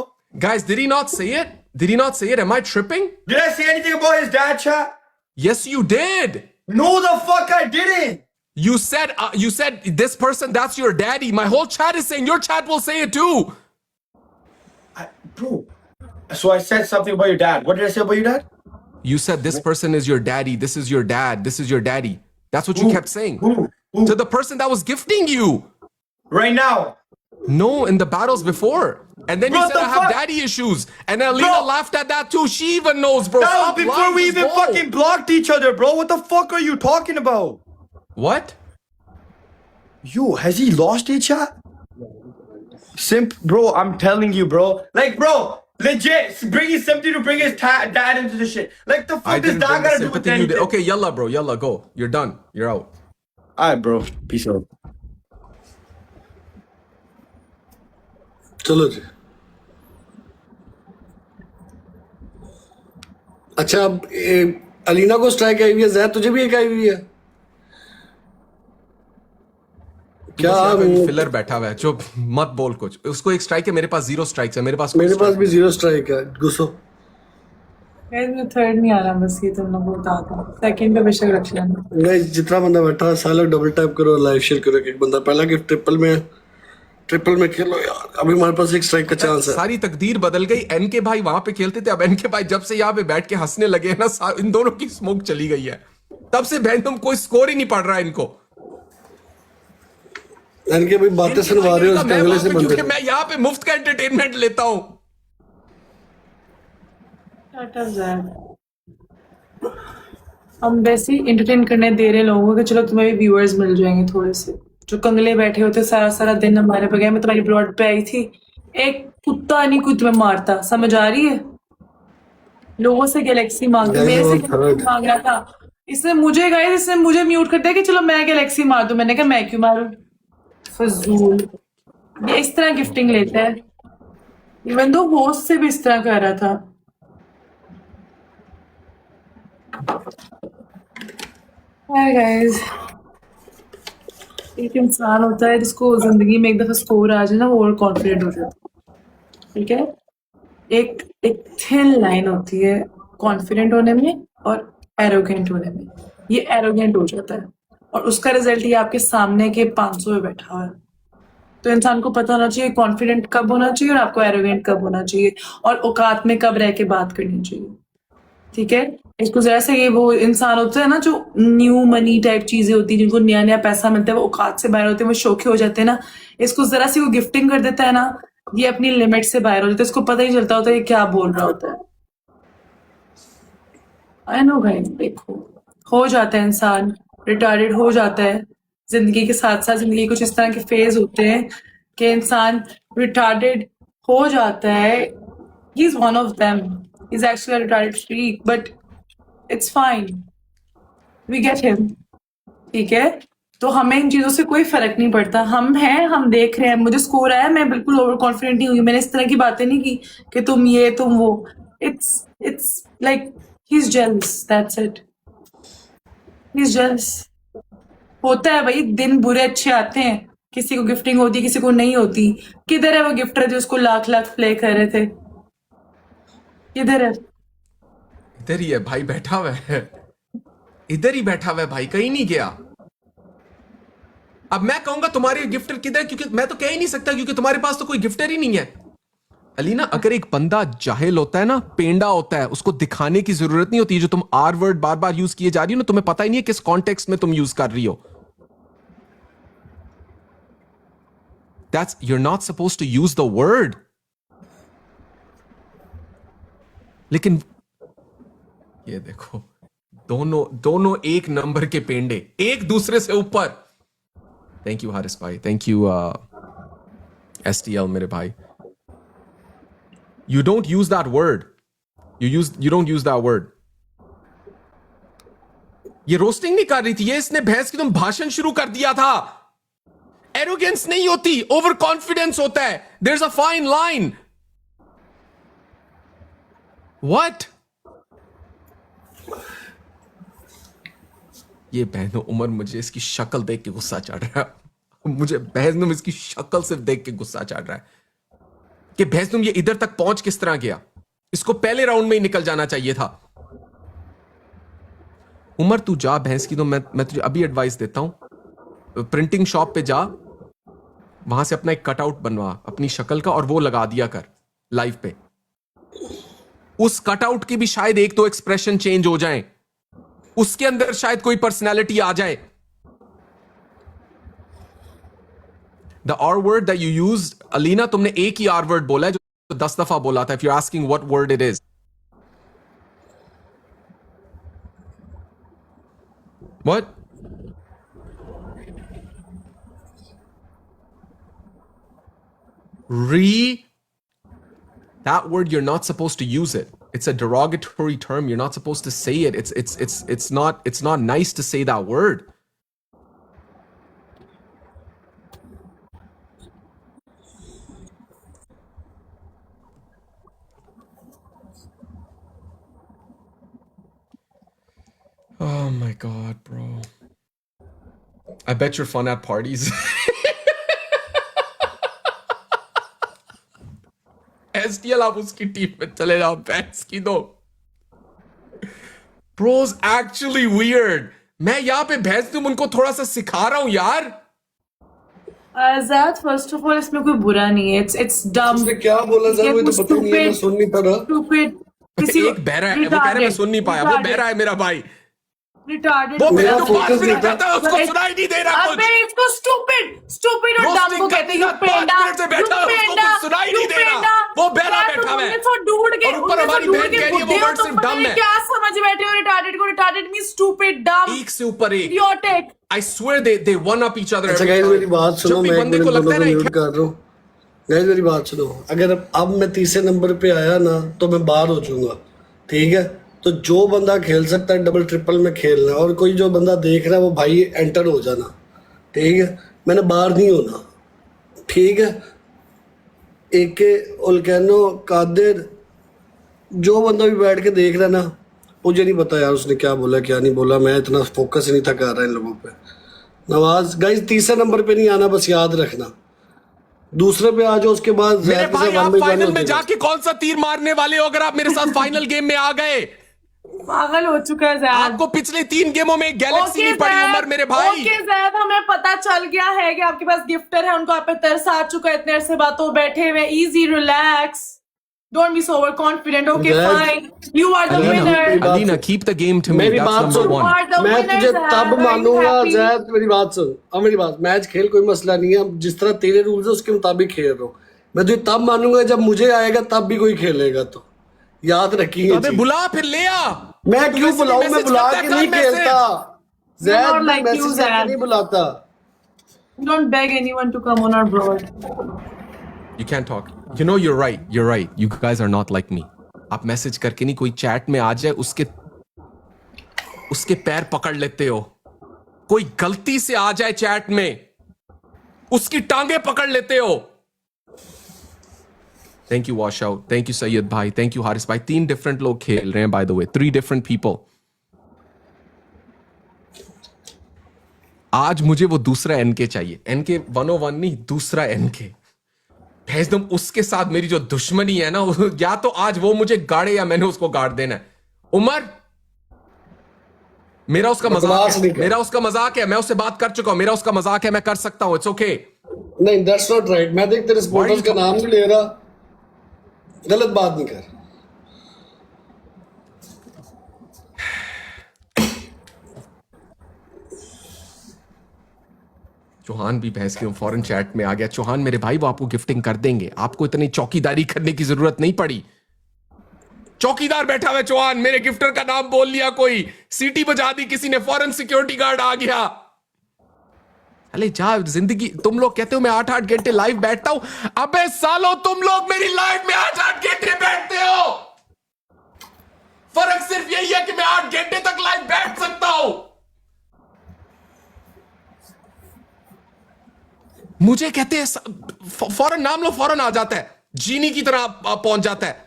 Guys, did he not say it? Did he not say it? Am I tripping? Did I say anything about his dad, chat? Yes, you did. No, the fuck I didn't. You said this person, that's your daddy. My whole chat is saying your chat will say it too. Bro. So I said something about your dad. What did I say about your dad? You said this person is your daddy. This is your dad. This is your daddy. That's what you kept saying. Who? To the person that was gifting you. Right now. No, in the battles before. And then you What said the I have fuck? daddy issues. And Alina Bro. laughed at that too. She even knows, bro. That was Stop before lying, we just even go. fucking blocked each other, bro. What the fuck are you talking about? What? Yo, has he lost it, chat? Simp, bro, I'm telling you, bro. Like, bro, legit, bringing something to bring his dad into the shit. Like, the I fuck does didn't that bring the gotta do with sympathy you did. anything? Okay, yalla, bro. Yalla, go. You're done. You're out. Alright, bro. Peace out. चलो जी। अच्छा, अब अलीना को strike आई हुई है, जैद तुझे भी एक आई हुई है क्या? फिलर बैठा हुआ है, चुप मत बोल कुछ। उसको एक स्ट्राइक है, मेरे पास 0 स्ट्राइक्स है। मेरे पास मेरे पास भी 0 स्ट्राइक है, घुसो। गाइस मुझे थर्ड नहीं आ रहा, बस ये तुम लोग को बता दो, सेकंड पे बेशक रख लेना। गाइस जितना बंदा बैठा है सालों डबल टैप करो, लाइव शेयर करो। एक बंदा पहला गिफ्ट ट्रिपल में खेलो यार, अभी हमारे पास एक स्ट्राइक का चांस है। सारी तकदीर बदल गई। एन के भाई वहां पे खेलते थे, अब एन के भाई जब से यहाँ पे बैठ के हंसने लगे हैं ना, इन दोनों की स्मोक चली गई है। तब से बहन तुम कोई स्कोर ही नहीं पड़ रहा है इनको। इनके भाई बातें सुनवा रहे हो मैं अगले वहां से पे, बंदे क्योंकि मैं यहाँ पे मुफ्त का एंटरटेनमेंट लेता हूँ। Shut up, Zad. हम वैसे ही एंटरटेन करने दे रहे लोगों को कि चलो तुम्हें भी व्यूअर्स मिल जाएंगे थोड़े से, जो कंगले बैठे होते सारा सारा दिन हमारे पे गए। मैं तुम्हारी ब्लॉड पे आई थी, एक कुत्ता नहीं कोई तुम्हें मारता, समझ आ रही है? लोगों से गैलेक्सी मांगते, Guys, मेरे से I'm गैलेक्सी third. मांग रहा था। इसने मुझे म्यूट कर दिया कि चलो मैं गैलेक्सी मार दूं। मैंने कहा मैं क्यों मारूं, फजूल। ये इस तरह गिफ्टिंग लेता है, इवन दो होस्ट से भी इस तरह कर रहा था। गाइस, एक इंसान होता है जिसको जिंदगी में एक दफा स्कोर आ जाए ना, वो ओवर कॉन्फिडेंट हो जाता है, ठीक है? एक एक थिन लाइन होती है कॉन्फिडेंट होने में और एरोगेंट होने में। ये एरोगेंट हो जाता है और उसका रिजल्ट ये आपके सामने के 500 में बैठा हुआ है। तो इंसान को पता होना चाहिए कॉन्फिडेंट कब होना चाहिए और आपको एरोगेंट कब होना चाहिए, और औकात में कब रह के बात करनी चाहिए, ठीक है? इसको जरा से, ये वो इंसान होते हैं ना जो न्यू मनी टाइप चीजें होती है, जिनको नया नया पैसा मिलता है, वो औकात से बाहर होते हैं, वो शौकी हो जाते हैं ना। इसको जरा सी वो गिफ्टिंग कर देता है ना, ये अपनी लिमिट से बाहर हो जाता है, इसको पता ही चलता होता है ये क्या बोल रहा होता है। आई नो भाई, देखो हो जाता है इंसान रिटार्डेड हो जाता है जिंदगी के साथ साथ। जिंदगी कुछ इस तरह के फेज होते हैं कि इंसान रिटार्डेड हो जाता है। He is one of them, he is actually retarded freak, but it's fine, we get him, ठीक है? तो हमें इन चीजों से कोई फर्क नहीं पड़ता। हम हैं, हम देख रहे हैं, मुझे स्कोर आया, मैं बिल्कुल ओवर कॉन्फिडेंट नहीं हुई, मैंने इस तरह की बातें नहीं की कि तुम ये तुम वो। It's like he is jealous, that's it, he is jealous. होता है भाई, दिन बुरे अच्छे आते हैं, किसी को गिफ्टिंग होती है, किसी को नहीं होती। किधर है वो गिफ्टर जो उसको लाख लाख प्ले कर रहे थे, किधर है? इधर ही है भाई, बैठा हुआ है, इधर ही बैठा हुआ है भाई, कहीं नहीं गया। अब मैं कहूंगा तुम्हारे गिफ्टर किधर है, क्योंकि मैं तो कह ही नहीं सकता, क्योंकि तुम्हारे पास तो कोई गिफ्टर ही नहीं है। अलीना, अगर एक बंदा जाहिल होता है ना, पेंडा होता है, उसको दिखाने की जरूरत नहीं होती। जो तुम आर वर्ड बार बार यूज किए जा रही हो ना, तुम्हें पता ही नहीं है किस कॉन्टेक्स्ट में तुम यूज कर रही हो। That's, you're not supposed to use the word. लेकिन ये देखो, दोनों एक नंबर के पेंडे, एक दूसरे से ऊपर। थैंक यू हारिस भाई, थैंक यू STL मेरे भाई। You don't use that word. You don't use that word. ये रोस्टिंग नहीं कर रही थी, ये इसने भैंस की तुम भाषण शुरू कर दिया था। एरोगेंस नहीं होती, ओवर कॉन्फिडेंस होता है। There's a fine line. What? ये बहनों उमर, मुझे इसकी शक्ल देख के गुस्सा चढ़ रहा है। मुझे बहनों इसकी शक्ल सिर्फ देख के गुस्सा चढ़ रहा है कि बहनों ये इधर तक पहुंच किस तरह गया। इसको पहले राउंड में ही निकल जाना चाहिए था। उमर तू जा भैंस की, तो मैं तुझे अभी एडवाइस देता हूं, प्रिंटिंग शॉप पे जा, वहां से अपना एक कटआउट बनवा अपनी शक्ल का और वो लगा दिया कर लाइव पे। उस कटआउट की भी शायद एक दो एक्सप्रेशन चेंज हो जाएं, उसके अंदर शायद कोई पर्सनैलिटी आ जाए। The R word that you use, Alina, तुमने एक ही आर वर्ड बोला है जो 10 दफा बोला था। If you asking what word it is, what? That word, you're not supposed to use it. It's a derogatory term. You're not supposed to say it. It's not nice to say that word. Oh my god, bro. I bet you're fun at parties. STL, आप उसकी team में चले जाओ, भैंस की दो। Bro's actually weird. मैं यहाँ पे भैंस तुम उनको थोड़ा सा सिखा रहा हूँ यार. Zad, first of all, इसमें कोई बुरा नहीं है. It's dumb. उसने क्या बोला सर मुझे तो पता नहीं है, मैं सुन नहीं पा रहा. Stupid. एक बहरा है, वो कह रहा है मैं सुन नहीं पाया. वो बहरा है मेरा भाई. Retarded. वो मेरा मेरा focus नहीं था. कहता है उसको सुनाई नहीं दे रहा कुछ. अबे इसको stupid और dumb को कहते हैं. You पेंडा. से बैठा है, उसको कुछ सुनाई नहीं दे रहा. वो बहरा बैठा हुआ है. और ऊपर हमारी बहन कह रही है वो वर्ड सिर्फ dumb है. क्या समझ बैठे हो retarded को? Retarded means stupid, dumb, एक से ऊपर एक. idiotic. I swear they one up each other. अच्छा गाइस मेरी बात सुनो, जब भी मैं बंदे एक को मिनट लगता दोनों है को ना म्यूट कर रहा हूँ. गाइस मेरी बात सुनो, अगर अब मैं तीसरे नंबर पे आया ना तो मैं बाहर हो जाऊंगा, ठीक है? तो जो बंदा खेल सकता है डबल ट्रिपल में खेलना, और कोई जो बंदा देख रहा है वो भाई एंटर हो जाना, ठीक है? मैंने बाहर नहीं होना, ठीक है? एक के उल्कैनो कादिर जो बंदा भी बैठ के देख रहा है ना, मुझे नहीं पता यार उसने क्या बोला क्या नहीं बोला, मैं इतना फोकस ही नहीं था कर रहा इन लोगों पे. नवाज गाइस तीसरे नंबर पे नहीं आना, बस याद रखना. दूसरे पे आ जाओ, उसके बाद मेरे भाई आप फाइनल में जाके कौन सा तीर मारने वाले हो अगर आप मेरे साथ फाइनल गेम में आ गए? पागल हो चुका है ज़ैद. आपको पिछले 3 गेमों में गैलेक्सी नहीं पड़ी उमर मेरे भाई. ओके ज़ैद, हमें पता चल गया है कि आपके पास गिफ्टर है, उनको आप पे तरस आ चुका है, इतने अरसे बातों बैठे हुए. Easy, relax, don't be so over confident. Okay fine, you are the winner. Alina keep the game to me. मेरी That's बात number सुन, one. मैं तुझे तब मानूंगा ज़ैद. मेरी बात सुन, अब मेरी बात, मैच खेल कोई मसला नहीं है, जिस तरह तेरे रूल्स है उसके मुताबिक खेल रहा हूँ. मैं तुझे तब मानूंगा जब मुझे आएगा, तब भी कोई खेलेगा, तो याद रखिए. अबे बुला फिर ले आ. मैं क्यों बुलाऊं? मैं बुला के नहीं खेलता ज़ैद, मैं मैसेज करके नहीं बुलाता. Don't beg anyone to come on our board. You can't talk. You know you're right. You're right. You guys are not like me. आप मैसेज करके नहीं, कोई चैट में आ जाए उसके पैर पकड़ लेते हो. कोई गलती से आ जाए चैट में उसकी टांगे पकड़ लेते हो. Thank you wash out. Thank you Syed भाई. Thank you हारिस भाई. 3 डिफरेंट लोग खेल रहे हैं by the way. 3 different people. आज मुझे वो दूसरा एनके चाहिए. एनके 101 नहीं, दूसरा एनके. भेज दो उसके साथ मेरी जो दुश्मनी है ना, या तो आज वो मुझे गाड़े या मैंने उसको गाड़ देना है. उमर मेरा उसका मजाक है. मैं उससे बात कर चुका हूं. मेरा उसका मजाक है, मैं कर सकता हूं. It's okay. नहीं दैट्स नॉट राइट. मैं देख तेरे सपोर्टर्स का नाम नहीं ले रहा, गलत बात नहीं कर. चौहान भी भैंस के फॉरेन चैट में आ गया. चौहान मेरे भाई वो आपको गिफ्टिंग कर देंगे. आपको इतनी चौकीदारी करने की जरूरत नहीं पड़ी. चौकीदार बैठा हुआ चौहान. मेरे गिफ्टर का नाम बोल लिया कोई, सीटी बजा दी किसी ने, फॉरेन सिक्योरिटी गार्ड आ गया. अरे जा जिंदगी. तुम लोग कहते हो मैं 8-8 घंटे लाइव बैठता हूं. अबे सालो तुम लोग मेरी लाइव में 8-8 घंटे बैठते हो. फर्क सिर्फ यही है कि मैं 8 घंटे तक लाइव बैठ सकता हूं. मुझे कहते हैं फौरन नाम लो, फौरन आ जाता है, जीनी की तरह पहुंच जाता है.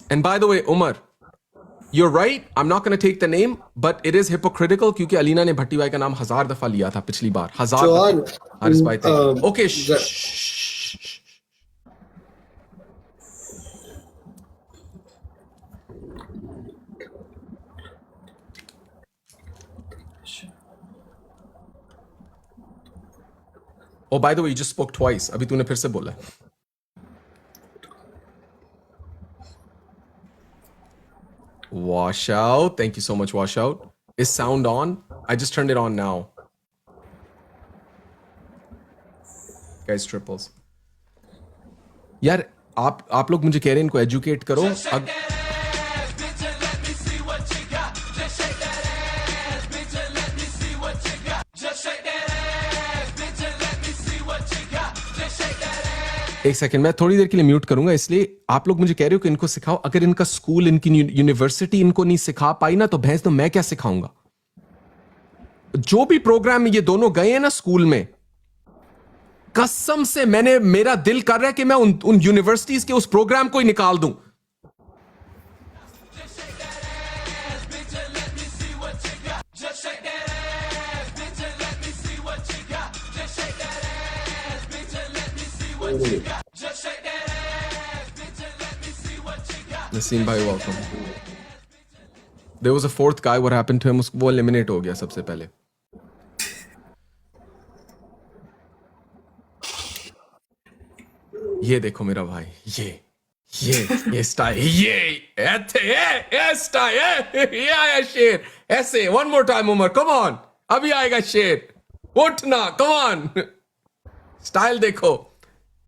And by the way, Umar, you're right. I'm not going to take the name, but it is hypocritical क्योंकि अलीना ने भट्टी भाई का नाम 1000 दफा लिया था पिछली बार. 1000 दफा. हारिस भाई थे. Okay. Oh, by the way, you just spoke twice. अभी तूने फिर से बोला. Wash out. Thank you so much, Wash out. Is sound on? I just turned it on now. Guys, triples. यार आप लोग मुझे कह रहे हैं इनको एजुकेट करो. एक सेकंड, मैं थोड़ी देर के लिए म्यूट करूंगा. इसलिए आप लोग मुझे कह रहे हो कि इनको सिखाओ. अगर इनका स्कूल, इनकी यूनिवर्सिटी इनको नहीं सिखा पाई ना, तो भैंस तो मैं क्या सिखाऊंगा. जो भी प्रोग्राम में ये दोनों गए हैं ना स्कूल में, कसम से मेरा दिल कर रहा है कि मैं उन यूनिवर्सिटीज के उस प्रोग्राम को ही निकाल दूं. Naseem bhai, welcome. There was a fourth guy. What happened to him? वो eliminate हो गया सबसे पहले. ये देखो मेरा भाई, ये स्टाइल, ये स्टाइल, ये आया शेर. ऐसे one more time Umar, come on. अभी आएगा शेर. उठना, come on. Style देखो.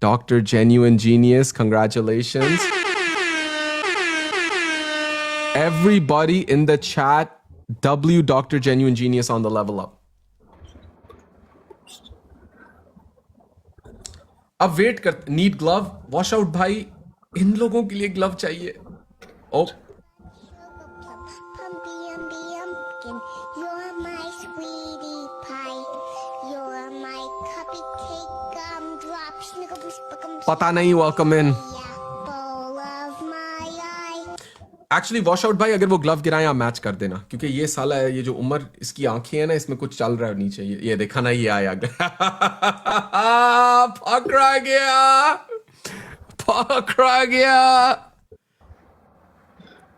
Dr. Genuine Genius, congratulations. Everybody in the chat, W Dr. Genuine Genius on the level up. अब वेट कर. Need glove. वॉश आउट भाई. इन लोगों के लिए ग्लव चाहिए. ओ Pumpy umby umpkin, you're my sweetie pie. You're my cupcake gumdrop, snickle spuckum. पता नहीं. Welcome in. Apple of my eye. Actually wash out भाई, अगर वो ग्लव गिराएं आप मैच कर देना, क्योंकि ये साला है, ये जो उमर इसकी आंखें हैं ना, इसमें कुछ चल रहा है नीचे. ये देखा ना, ये आया. पकड़ा गया.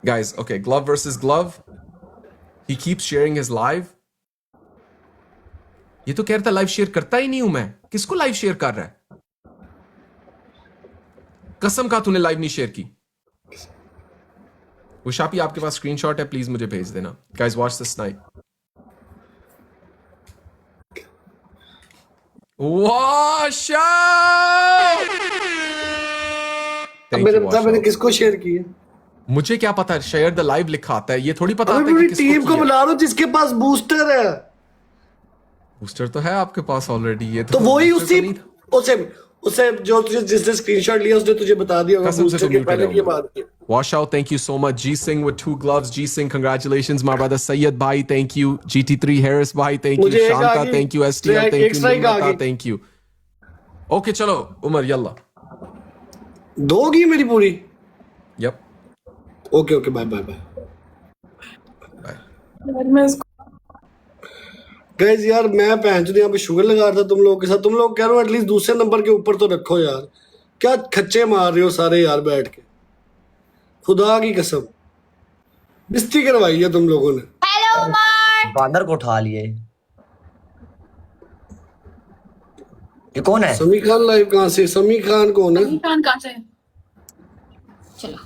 Guys, okay, glove versus glove. He keeps sharing his live. ये तो कह रहा था लाइव शेयर करता ही नहीं हूं मैं. किसको लाइव शेयर कर रहा है? कसम का तूने लाइव नहीं शेयर की. वो शापी, आपके पास स्क्रीनशॉट है, प्लीज मुझे भेज देना. Guys, watch this night. Wash out! Thank मेरे you, बता wash मैंने out. किसको शेयर किया? मुझे क्या पता, शेयर द लाइव लिखा आता है. ये थोड़ी पता अबे आता है पूरी कि किसको टीम को किया. बुला लो जिसके पास बूस्टर है. बूस्टर तो है आपके पास ऑलरेडी. ये तो वही booster उसी तो नहीं था. उसे जो तुझे जिसने स्क्रीनशॉट लिया उसने तुझे बता दिया होगा कसम से बूस्टर तो के muted पहले है ये वो. बात की. Wash out, thank you so much. G Singh with 2 gloves. G Singh, congratulations, my brother. Sayyid Bhai, thank you. GT3 Harris Bhai, thank you. मुझे एक Shanta, आ गई. thank you. STL, एक thank you. strike uh Nimrata, गई. thank you. Okay, चलो Umar, Yalla. दोगी मेरी पूरी. Yep. Okay bye bye bye. मैं इसको गाइस यार मैं पहन यहाँ पे शुगर लगा रहा था तुम लोगों के साथ. तुम लोग कह रहे हो एटलीस्ट दूसरे नंबर के ऊपर तो रखो यार. क्या खच्चे मार रहे हो सारे यार बैठ के. खुदा की कसम बिस्ती करवाई है तुम लोगों ने. Hello, Umar. बांदर को उठा लिए. ये कौन है? समी खान लाइव कहाँ से? समी खान कौन है? कान कहाँ से? चलो.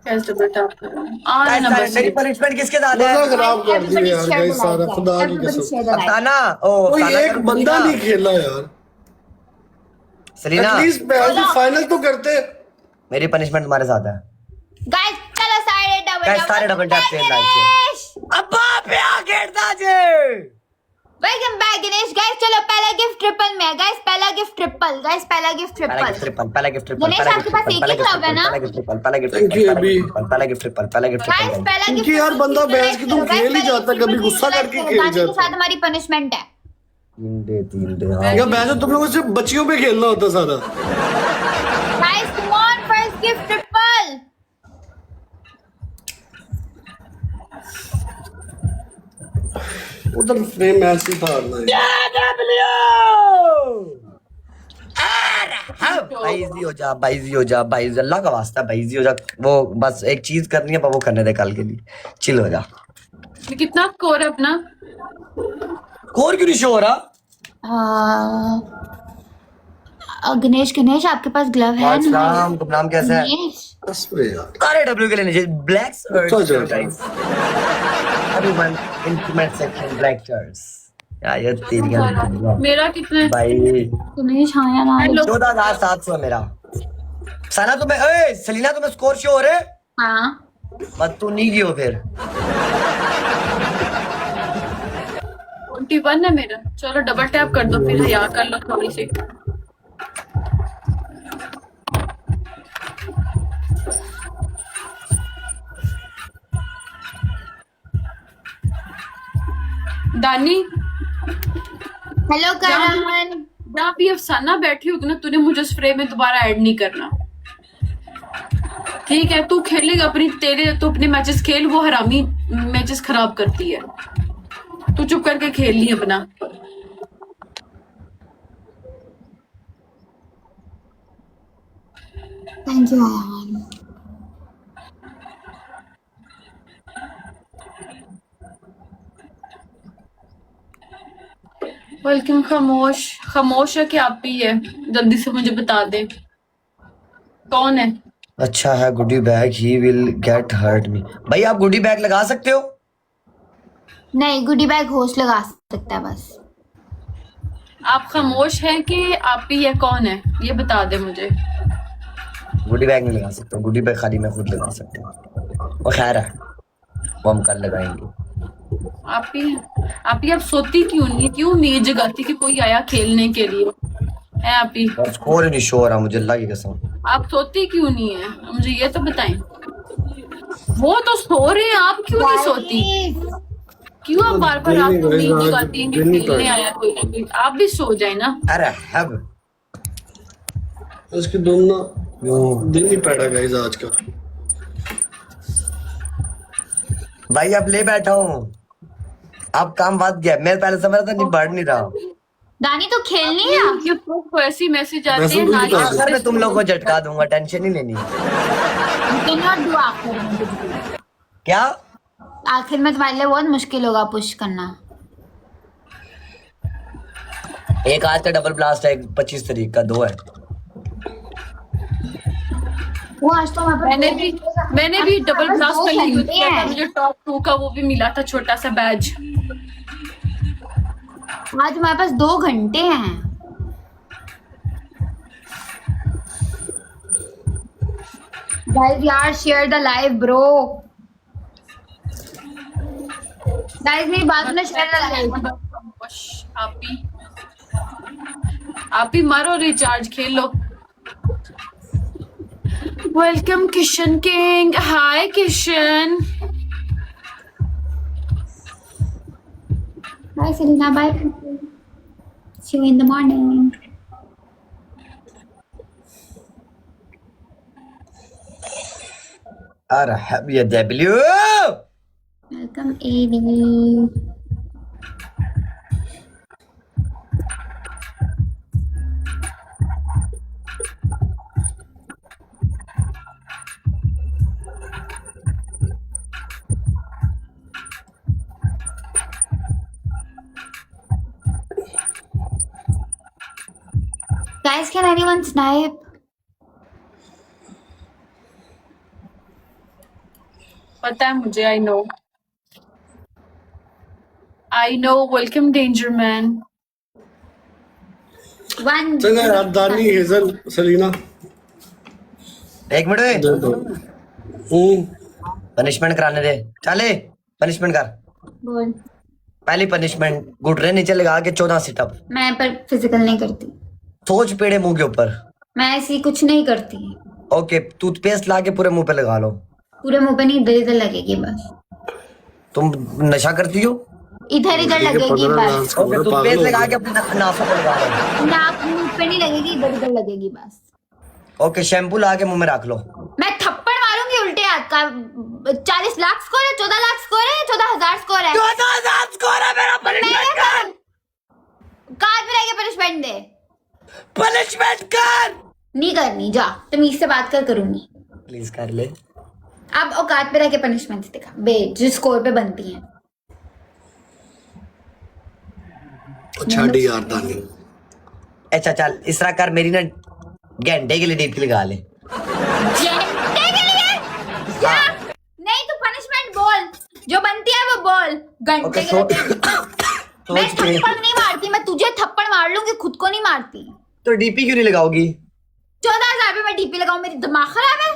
कैसे बेटा Guys, नंबर मेरी पनिशमेंट किसके साथ मजा है? खराब कर दिया यार गाइस सारा. खुदा की कसम अफसाना. ओ कोई अफसाना एक कर बंदा सलीना. नहीं खेला यार. सलीना, एटलीस्ट फाइनल तो करते. मेरी पनिशमेंट तुम्हारे साथ है. Guys, चलो सारे डबल Guys, सारे double tap से लाइक से. अब्बा पे आ खेलता जे. Welcome back Ganesh. गाइस चलो पहला गिफ्ट ट्रिपल में है. गाइस पहला गिफ्ट ट्रिपल. गाइस पहला गिफ्ट पहला गिफ्ट ट्रिपल. ट्रिपल, पहला गिफ्ट ट्रिपल, गणेश, पहला आपके गिफ्ट पास ट्रिपल, एक पहला ही गिफ्ट club है ना? ट्रिपल, पहला गिफ्ट ट्रिपल, पहला गिफ्ट Thank ट्रिपल, you, पहला अभी. गिफ्ट ट्रिपल, पहला गिफ्ट ट्रिपल, पहला गिफ्ट गाइस ट्रिपल. पहला गिफ्ट. क्योंकि यार बंदा बैठ के तुम खेल ही जाता, कभी गुस्सा करके खेल के जाता. साथ हमारी पनिशमेंट है. तीन दे हाँ. या बैठो तुम लोगों से बच्चियों पे खेलना होता सारा. Guys come on, first gift triple. उधर फ्रेम ऐसे था ना. बाइजी हो जा, बाइजी हो जा, बाइजी. अल्लाह का वास्ता बाइजी हो जा. वो बस एक चीज करनी है पर वो करने दे कल के लिए. चिल हो जा. ये कितना स्कोर है अपना? और क्यों नहीं शो हो रहा? गणेश गणेश आपके पास ग्लव है ना? नाम तुम नाम कैसा है? गणेश. बस रे यार. सारे डब्ल्यू के लेने चाहिए. ब्लैक अच्छा, अच्छा. Guys. Everyone intimate section black shirts. यार तेरी गल मेरा कितना है? भाई. गणेश हाँ या ना? 14,700 है मेरा. सना तुम्हें, ए सलीना तुम्हें स्कोर शो हो रहे? हाँ. मत तू नहीं गियो फिर. 21 है मेरा. चलो डबल टैप कर दो फिर हया कर लो थोड़ी सी. दानी हेलो करण. जहाँ भी अफसाना बैठी होगी ना, तूने मुझे उस फ्रेम में दोबारा ऐड नहीं करना. ठीक है, तू खेलेगा अपनी, तेरे तो अपने मैचेस खेल. वो हरामी मैचेस खराब करती है. तू चुप करके खेल ली अपना. Thank you Aayan. वेलकम। खामोश खामोश है कि आप ही है? जल्दी से मुझे बता दे कौन है। अच्छा है goody bag, he will get hurt me. भाई आप गुडी बैग लगा सकते हो? नहीं, गुडी बैग होस्ट लगा सकता है बस। आप खामोश हैं कि आप ही है? कौन है ये बता दे मुझे। गुडी बैग नहीं लगा सकता, गुडी बैग खाली मैं खुद लगा सकता हूँ। और खैर है, वो हम कल लगाएंगे। आप ही हैं? आप ही? आप सोती क्यों नहीं? क्यों नहीं जगाती कि कोई आया खेलने के लिए है? आप ही? और स्कोर नहीं शो हो रहा मुझे, अल्लाह की कसम। आप सोती क्यों नहीं है मुझे ये तो बताएं। वो तो सो रहे हैं, आप क्यों नहीं सोती? क्यों आप बार बार आपको नींद जगाती हैं कि खेलने आया कोई ना कोई? आप भी सो जाए ना। अरे हब इसके दोनों दिन ही पैड़ा गाइस आज का। भाई अब ले बैठा हूँ, अब काम बात गया। मैं पहले समझ रहा था नहीं बढ़ नहीं रहा। दानी तो खेलनी है। ये को ऐसी मैसेज आते हैं मैसेज ना। भी तो आखिर में तुम लोगों को झटका दूंगा, टेंशन नहीं लेनी। You cannot do आखिर में। क्या? आखिर में तुम्हारे लिए बहुत मुश्किल होगा पुश करना। एक आज का डबल ब्लास्ट है, 25 तारीख का 2 है। वो आज तो मैंने भी डबल ब्लास्ट का यूज किया था। मुझे टॉप 2 का वो भी मिला था, छोटा सा बैज। आज हमारे पास 2 घंटे हैं। गाइस यार share the live bro. Guys मेरी बात सुनो, शेयर द लाइव। आप ही मारो रिचार्ज, खेलो। Welcome Kishan king. Hi Kishan. Bye Selina, bye. See you in the morning. अरे हब ये W. Welcome AD. Guys, can anyone snipe? पता है मुझे। I know. Welcome danger man. One. चंगा यार, दानी हेजल सलीना एक मिनट दे दो। पनिशमेंट कराने दे। चले पनिशमेंट कर। बोल। पहली पनिशमेंट, घुटने नीचे लगा के 14 सिटअप। मैं पर फिजिकल नहीं करती। सोच पेड़े मुंह के ऊपर। मैं ऐसी कुछ नहीं करती। ओके, टूथपेस्ट ला के पूरे मुंह पे लगा लो। पूरे मुंह पे नहीं, इधर इधर लगेगी बस। तुम नशा करती हो? इधर इधर लगेगी बस। ओके, टूथपेस्ट लगा के अपने नाखून पे लगा लो। नाक मुंह पे नहीं लगेगी, इधर इधर लगेगी बस। ओके, शैम्पू ला के मुंह में रख लो। मैं थप्पड़ मारूंगी उल्टे हाथ का। 40 लाख स्कोर है, 14 लाख स्कोर है, 14,000 स्कोर है। 14,000 स्कोर है मेरा। पनिशमेंट कर। कार्ड में लेके पनिशमेंट दे। पनिशमेंट कर। नहीं करनी, जा तमीज से बात कर, करूंगी। प्लीज कर ले। अब औकात पे रह के पनिशमेंट दिखा बे, जिस स्कोर पे बनती हैं। अच्छा डी यार दानी। अच्छा चल इस तरह कर, मेरी ना घंटे के लिए डीपी लगा ले। घंटे के लिए? क्या? नहीं, तू पनिशमेंट बोल, जो बनती है वो बोल। घंटे ओके, के लिए मैं थप्पड़ नहीं मारती, मैं तुझे थप्पड़ मार लूंगी, खुद को नहीं मारती। तो डीपी क्यों नहीं लगाओगी? 14,000 पे मैं डीपी लगाऊं? मेरी दिमाग खराब है।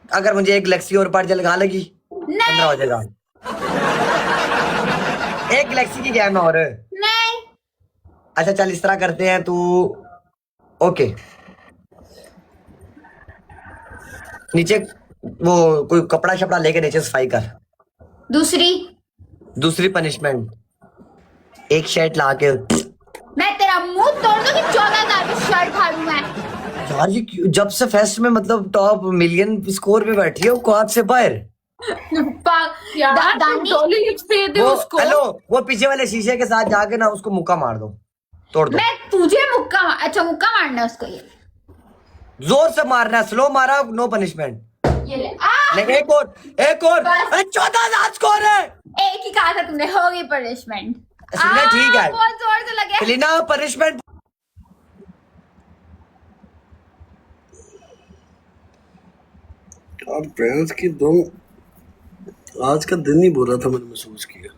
अगर मुझे एक गैलेक्सी और पार्ट लगा लेगी 15 हो जाएगा। एक गैलेक्सी की गेम और। नहीं। अच्छा चल इस तरह करते हैं, तू ओके नीचे वो कोई कपड़ा शपड़ा लेके नीचे सफाई कर। दूसरी पनिशमेंट, एक शर्ट ला के। मैं तेरा मुंह तोड़ दूंगी। 14,000 की शर्ट फाड़ू मैं। यार ये जब से फेस्ट में मतलब टॉप मिलियन स्कोर पे बैठी है, वो क्वाद से बाहर। हेलो, वो पीछे वाले शीशे के साथ जाके ना उसको मुक्का मार दो, तोड़ दो। मैं तुझे मुक्का अच्छा मुक्का मारना है उसको। ये जोर से मारना, स्लो मारा, नो पनिशमेंट। ये ले नहीं, एक और। अरे 14,000 स्कोर है। एक ही कहा था तुमने, हो गई पनिशमेंट। सुनना ठीक है। बहुत जोर से लगे। Selina punishment. और प्रिंस की तुम आज का दिन ही बुरा था, मैंने महसूस किया।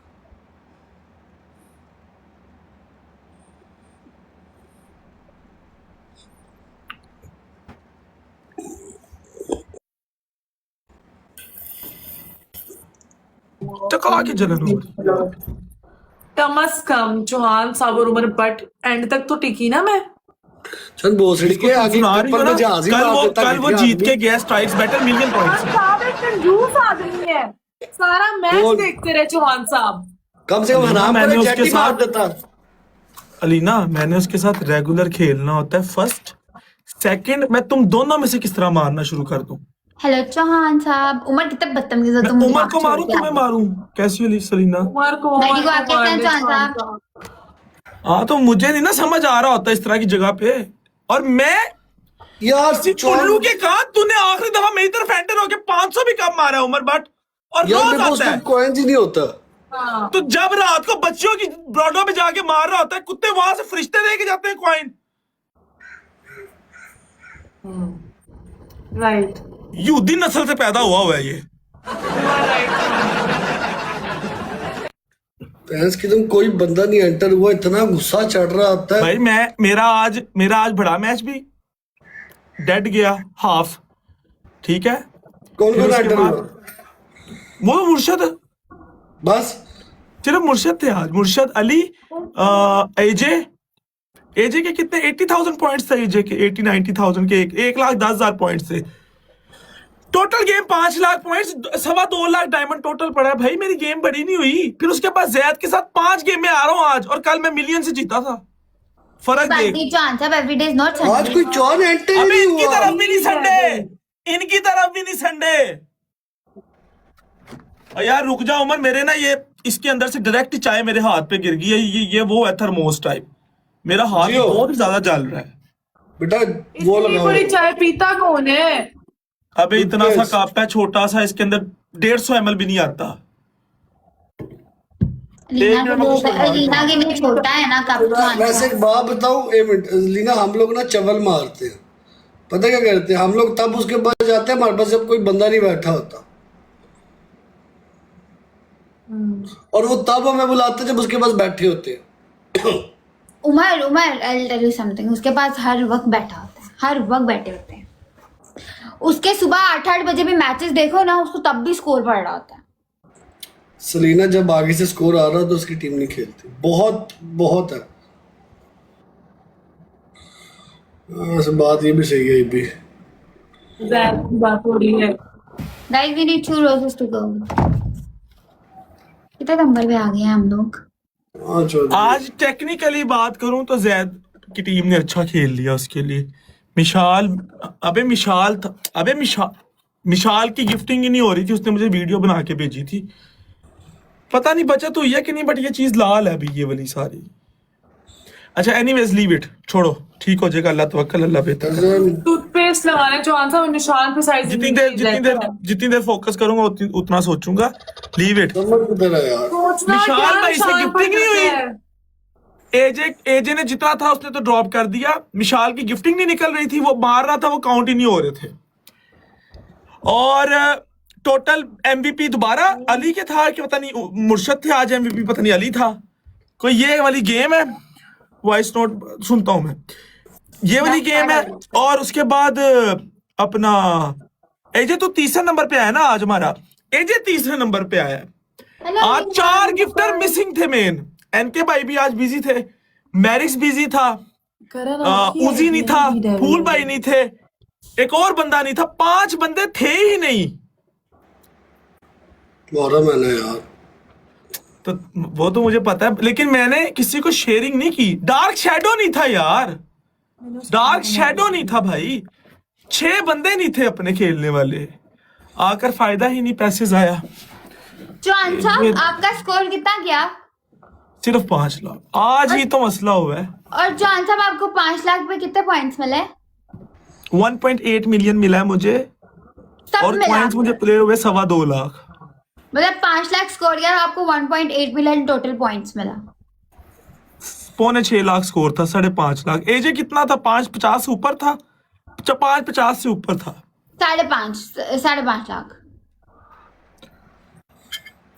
टका के जलन हो रही। कम अज कम चौहान साहब और उमर बट एंड तक तो टिकी ना मैं। चल भोसड़ी के आगे सुना रही ऊपर हो ना, में जहाज ही मार देता कल वो किसी जीत आदमी। के गया स्ट्राइक्स बैटल मिलियन पॉइंट्स। साहब एक कंजूस आदमी है, सारा मैच कौन? देखते रहे चौहान साहब। कम से कम हराम मैंने करे, उसके जेट ही मार साथ- देता। अलीना, मैंने उसके साथ रेगुलर खेलना होता है। फर्स्ट सेकंड मैं तुम दोनों में से किस तरह मारना शुरू कर दूं? हेलो चौहान साहब, उमर कितने बदतमीज हो मैं तुम। उमर को मारूं, तुम्हें मारूं? कैसी हो सलीना? उमर को लड़की को उमर आके मार क्या दे चौहान चौहान साहब? साहब। हाँ, तो मुझे नहीं ना समझ आ रहा होता इस तरह की जगह पे। और मैं यार चुल्लू के कहा तूने आखिरी दफा मेरी तरफ एंटर होके 500 भी कम मारा है उमर बट, और यार रोज मेरे को आता उसका है। कॉइंस ही नहीं होता। हाँ, तो जब रात को बच्चियों की ब्रॉडवे पे जाके मार रहा होता है, कुत्ते वहां से फरिश्ते दे के जाते हैं कॉइन। राइट, यहूदी नस्ल से पैदा हुआ है ये। प्रिंस की तुम कोई बंदा नहीं एंटर हुआ, इतना गुस्सा चढ़ रहा होता है। भाई मेरा आज बड़ा मैच भी डेड गया हाफ, ठीक है। कौन फिर कौन उसके एंटर बाद- हुआ? वो मुर्शद, बस सिर्फ मुर्शद थे आज। मुर्शद, अली, एजे के कितने 80,000 पॉइंट्स थे। एजे के 80-90,000 के 1,10,000 पॉइंट्स थे total. Game 5 lakh points, 2.25 lakh diamond total पड़ा है। भाई मेरी गेम बड़ी नहीं हुई। फिर उसके बाद जैद के साथ 5 गेम में आ रहा हूं आज, और कल मैं मिलियन से जीता था। फर्क देख। चौहान साहब, एवरीडे इज नॉट आज संडे। कोई चौन एंटर ही अबे नहीं इनकी हुआ। तरफ भी नहीं संडे, इनकी तरफ भी नहीं संडे। यार रुक जा उमर, मेरे ना ये इसके अंदर से डायरेक्ट चाय मेरे हाथ पे गिर गई है। ये वो है थर्मोस टाइप, मेरा हाथ जियो। बहुत ज्यादा जल रहा है। बेटा वो इतनी लगाओ। बड़ी चाय पीता कौन है? अबे इतना सा Yes. कप है छोटा सा, इसके अंदर 150 ml भी नहीं आता। लीना के लिए छोटा है ना कप। वैसे एक बात बताऊं, एक मिनट लीना, हम लोग ना चवल मारते हैं, पता क्या करते हैं हम लोग? तब उसके पास जाते हैं हमारे पास जब कोई बंदा नहीं बैठा होता, और वो तब हमें बुलाते हैं जब उसके पास बैठे होते हैं। Umar I tell you something, उसके पास हर वक्त बैठा होता है, हर वक्त बैठे होते हैं उसके। सुबह 8-8 बजे भी मैचेस देखो ना, उसको तब भी स्कोर पड़ रहा होता है। सलीना जब आगे से स्कोर आ रहा तो उसकी टीम नहीं खेलती, बहुत बहुत है। वैसे बात ये भी सही है, ये भी जैद की बात हो रही है। Guys we need 2 roses to go. कितने नंबर पे आ गए हैं हम लोग? हाँ चलो। आज टेक्निकली बात करूं तो जैद की टीम ने अच्छा खेल लिया। उसके लिए मिशाल की गिफ्टिंग ही नहीं हो रही थी। उसने मुझे वीडियो बना के भेजी थी, पता नहीं बचत हुई है कि नहीं, बट ये चीज लाल है अभी ये वाली सारी। अच्छा एनीवेज लीव इट, छोड़ो, ठीक हो जाएगा। अल्लाह तवक्कल, अल्लाह बेहतर करे। टूथपेस्ट लगाने चौहान साहब, निशान पे साइज जितनी देर फोकस करूंगा उतना सोचूंगा। Leave it. समझ किधर है यार? विशाल भाई से गिफ्टिंग नहीं हुई। एजे ने जितना था उसने तो ड्रॉप कर दिया। मिशाल की गिफ्टिंग नहीं निकल रही थी, वो मार रहा था, वो काउंट ही नहीं हो रहे थे। और टोटल एमवीपी दोबारा अली के था कि पता नहीं मुर्शद थे। आज एमवीपी पता नहीं अली था। कोई ये वाली गेम है, वॉइस नोट सुनता हूं मैं, ये वाली गेम है। और उसके बाद अपना एजे तो तीसरे नंबर पे आया ना आज हमारा। एजे तीसरे नंबर पे आया। आज 4 गिफ्टर मिसिंग थे मेन। एनके भाई भी आज बिजी थे, मैरिक्स बिजी था, उजी नहीं था, फूल भाई नहीं थे, एक और बंदा नहीं था। 5 बंदे थे ही नहीं। मोहर्रम है ना यार, तो वो तो मुझे पता है, लेकिन मैंने किसी को शेयरिंग नहीं की। डार्क शैडो नहीं था यार, डार्क शैडो नहीं था भाई। 6 बंदे नहीं थे अपने खेलने वाले। आकर फायदा ही नहीं, पैसे जाया। चौहान साहब आपका स्कोर कितना गया? सिर्फ 5 लाख। आज ही तो मसला हुआ है। और चौहान साहब आपको 5 लाख पे कितने पॉइंट्स मिले? 1.8 मिलियन मिला है मुझे सब और मिला पॉइंट्स मुझे प्ले हुए 2.25 लाख। मतलब 5 लाख स्कोर किया और आपको 1.8 मिलियन टोटल पॉइंट्स मिला। 6.25 लाख स्कोर था, 5.5 लाख। एजे कितना था? 5.50 से ऊपर था, 5.50 से ऊपर था। 5.5 लाख।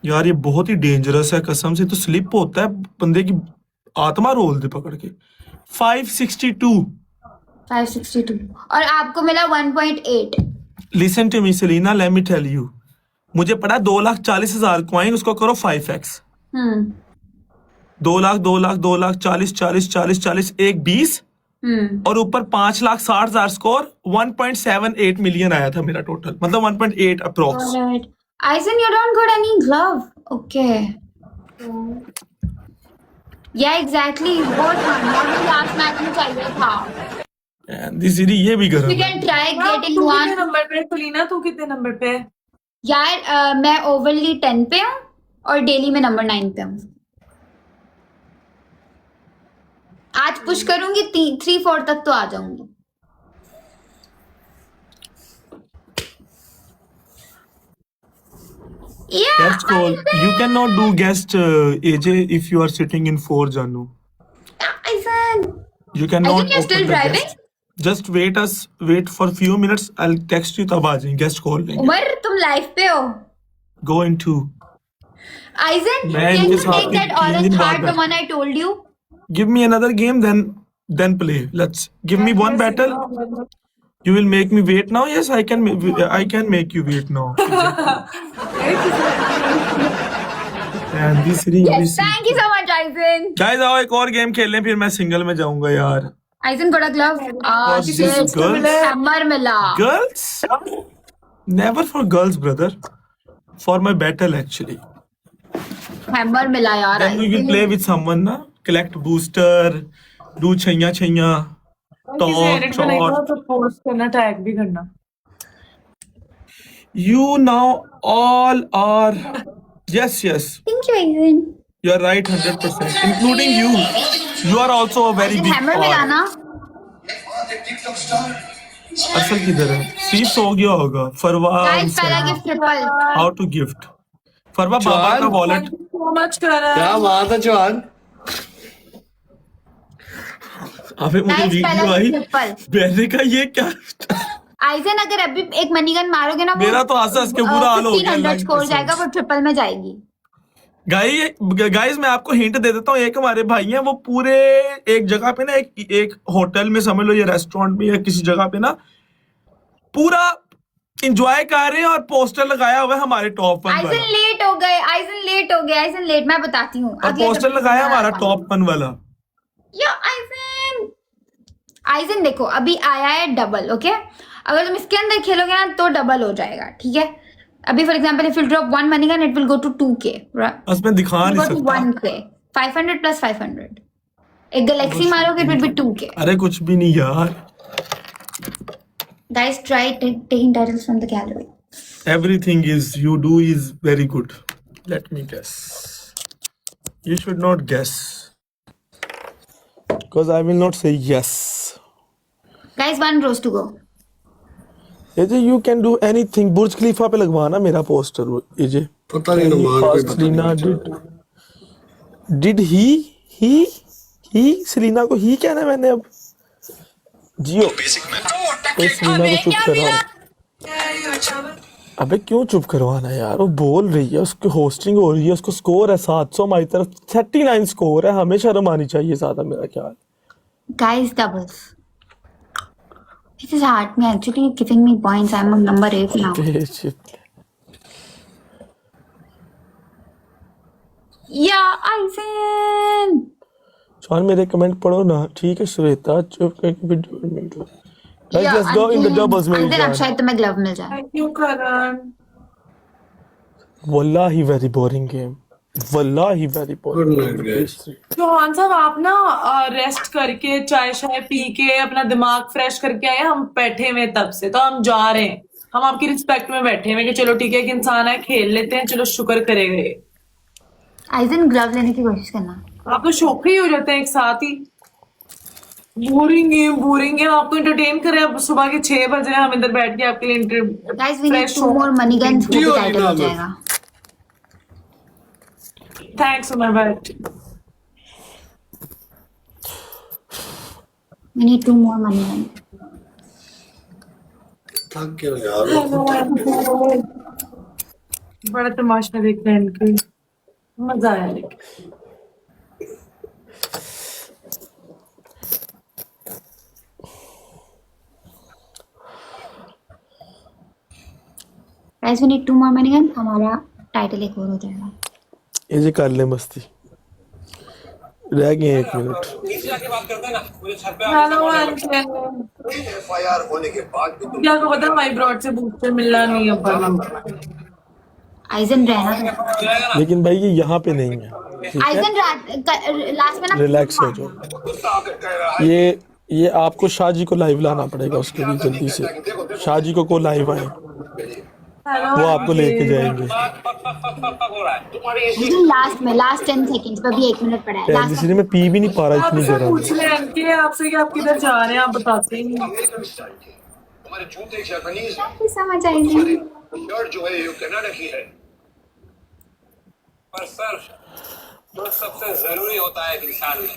यार ये बहुत ही डेंजरस है कसम से, तो स्लिप होता है बंदे की आत्मा रोल दे पकड़ के। 562। 562 और आपको मिला 1.8। Listen to me Selina, let me tell you, मुझे पड़ा 2,40,000 कॉइन, उसको करो 5x। 2 लाख 2 लाख 2 लाख 40 40 40 40 1 20 और ऊपर 5,60,000 स्कोर, 1.78 मिलियन आया था मेरा टोटल, मतलब 1.8 approx. Alright. Aizen, you don't got any glove. Okay. Yeah, exactly. वो था मुझे लास्ट मैच में चाहिए था। ये भी गरम You है। can try getting तू one. कितने नंबर पे है सलीना? तू कितने नंबर पे है? यार मैं ओवरली 10 पे हूँ और डेली में नंबर 9 पे हूँ। आज पुश करूंगी 3-4 तक तो आ जाऊंगी। Yeah, Guest call. You cannot do guest AJ if you are sitting in 4 Janu. Aizen. You cannot. Aizen, you're still open the driving? guest. Just wait for few minutes. I'll text you तब आ जाएंगे guest call लेंगे. उमर तुम live पे हो? Go into. Aizen, मैं can इनके you साथ take that 3 orange दिन बाद heart, the बैठ- one I told you? Give me another game, then play. Let's give me one battle. You will make me wait now. Yes, I can make you wait now. And this ring. Yes, thank you so much, Aizen. Guys, आओ एक और game खेल लें, फिर मैं single में जाऊंगा यार. Aizen got a glove. Because shit. these girls- Hammer मिला. Girls? Never for girls, brother. For my battle, actually. Hammer मिला यार. Then we will Aizen. play with someone, na? Collect booster, do Chaiyya Chaiyya, किसी edit में नहीं talk, हुआ तो post करना, tag भी करना। You now all are. Yes. Thank you, Aizen. You are right 100%. Including you. You are also a very Aizen, big hammer मिला part. ना? असल किधर है? स्लीप सो गया होगा. फरवा. Guys, पहला gift triple. How to gift? फरवा बाबा का wallet. Thank you so much, Karan. क्या बात है चौहान? अबे मुझे Guys, पहला वीडियो आई. Gift triple. मैंने कहा ये क्या? आइजन अगर अभी एक मनीगन मारोगे ना, मेरा तो हंस के बुरा हाल हो गया. 1500 स्कोर जाएगा, वो ट्रिपल में जाएगी। गाइस मैं आपको हिंट दे देता हूँ. एक हमारे भाई हैं, वो पूरे एक जगह पे ना, एक होटल में समझ लो, या रेस्टोरेंट में या किसी जगह पे ना, पूरा इंजॉय कर रहे हैं और पोस्टर लगाया हुआ है हमारे टॉप 1 आइजन वाला. लेट हो गए, आइजन लेट, मैं बताती हूँ। और पोस्टर लगाया हमारा टॉप 1 वाला. या आइजन देखो अभी आया है डबल। ओके, अगर तुम इसके अंदर खेलोगे ना तो डबल हो जाएगा, ठीक है। अभी for example if you drop 1 money gun it will go to 2k, बस मैं दिखा नहीं सकता. 1k 500 plus 500। एक गैलेक्सी मारोगे इट विल बी 2k। अरे कुछ भी नहीं यार. Guys try taking titles from the gallery. Everything is you do is very good. Let me guess. You should not guess. Because I will not say yes. Guys 1 rose to go. AJ, you can do anything. Burj Khalifa पे लगवाना मेरा poster. AJ. पता नहीं नुमान कोई पता Selena नहीं। did he Selena को ही कहना है मैंने अब. जियो. Selena को चुप कराओ. अबे क्यों चुप करवाना यार, वो बोल रही है, उसकी होस्टिंग हो रही है, उसको स्कोर है 700, हमारी तरफ 39 स्कोर है. हमें शर्म आनी चाहिए ज्यादा, मेरा ख्याल. Guys, doubles. This is hard. Me actually giving me points. I'm on number 8 now. Yeah, Aizen. Chauhan मेरे कमेंट पढ़ो ना, ठीक है श्वेता, चुप करके video. Guys, Yeah, let's go in the doubles मेरी Aizen, जान. शायद तुम्हें glove मिल जाए। Thank you, Karan. वल्लाही very boring game. वल्लाही very boring. Good night, guys. Chauhan साहब आप ना रेस्ट करके चाय शाय पी के अपना दिमाग फ्रेश करके आए, हम बैठे हुए तब से, तो हम जा रहे हैं, हम आपकी रिस्पेक्ट में बैठे हुए कि चलो ठीक है, एक इंसान है, खेल लेते हैं, चलो शुक्र करेंगे। आइजन ग्लव लेने की कोशिश करना। आप तो शौक ही हो जाते हैं एक साथ ही। बोरिंग है। आपको एंटरटेन करें, अब सुबह के 6 बज रहे हैं, हम इधर बैठ के आपके लिए guys we need fresh 2 more money guns, वो भी क्यों टाइटल हो नहीं जाएगा। थैंक्स उमर भाई। We need 2 more money guns. थक गया यार। बड़ा तमाशा देखते हैं इनके, मजा आया लेकिन। Guys we need 2 more money guns, हमारा टाइटल एक और हो जाएगा। ये जी कर ले मस्ती, रह गए 1 मिनट। हेलो अंकल, क्या को पता माई ब्रॉड से बूस्टर मिलना नहीं है पर आइजन रहना था। लेकिन भाई ये यहाँ पे नहीं है, आइजन लास्ट में ना रिलैक्स हो जाओ। ये आपको शाहजी को लाइव लाना पड़ेगा, उसके लिए जल्दी से शाहजी को लाइव आए, वो आपको लेके जाएंगे। लास्ट 10 सेकंड्स पे भी 1 मिनट पड़ा है। लास्ट इसलिए मैं पी भी नहीं पा रहा, आप इतनी उसे गर्म पूछ ले अंकल आपसे कि आप किधर जा रहे हैं, आप बताते ही नहीं। समझ आएगी। जो है ये कनाडा की है, पर सर जो सबसे जरूरी होता है इंसान में,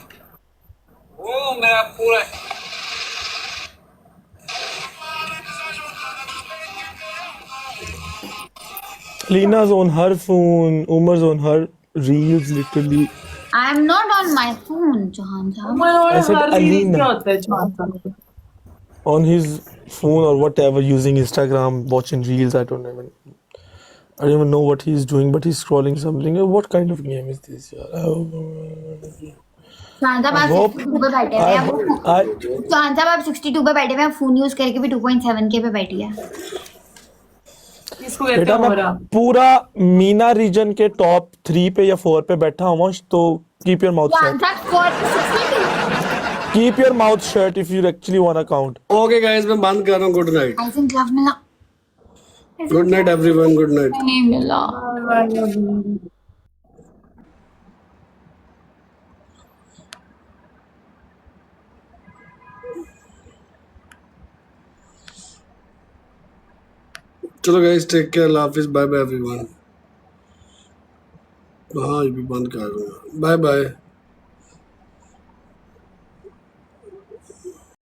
वो मेरा पूरा Alina's on her phone, Umar's on her reels literally. I am not on my phone, Johan साहब। उमर और I said her reel Alina. क्या होता है चाहता On his phone or whatever, using Instagram, watching reels. I don't even know what he's doing, but he's scrolling something. What kind of game is this? Johan साहब आप 62 पे बैठे हुए हैं। Johan साहब आप 62 पे बैठे हुए हैं, फोन यूज करके भी 2.7K पे बैठी है। इसको कहते बेटा हैं मैं मोरा। पूरा मीना रीजन के टॉप 3 पे या 4 पे बैठा हुआ हूँ, तो keep your mouth Johan shut. साहब score 62। Keep your mouth shut if you actually want to count. Okay guys, मैं बंद कर रहा हूँ। Good night. आइजन ग्लव मिला good night everyone, good night. नहीं मिला। चलो गाइस, टेक केयर, अल्लाह हाफिज, बाय बाय एवरीवन। हाँ ये भी बंद कर रहा हूँ। Bye bye.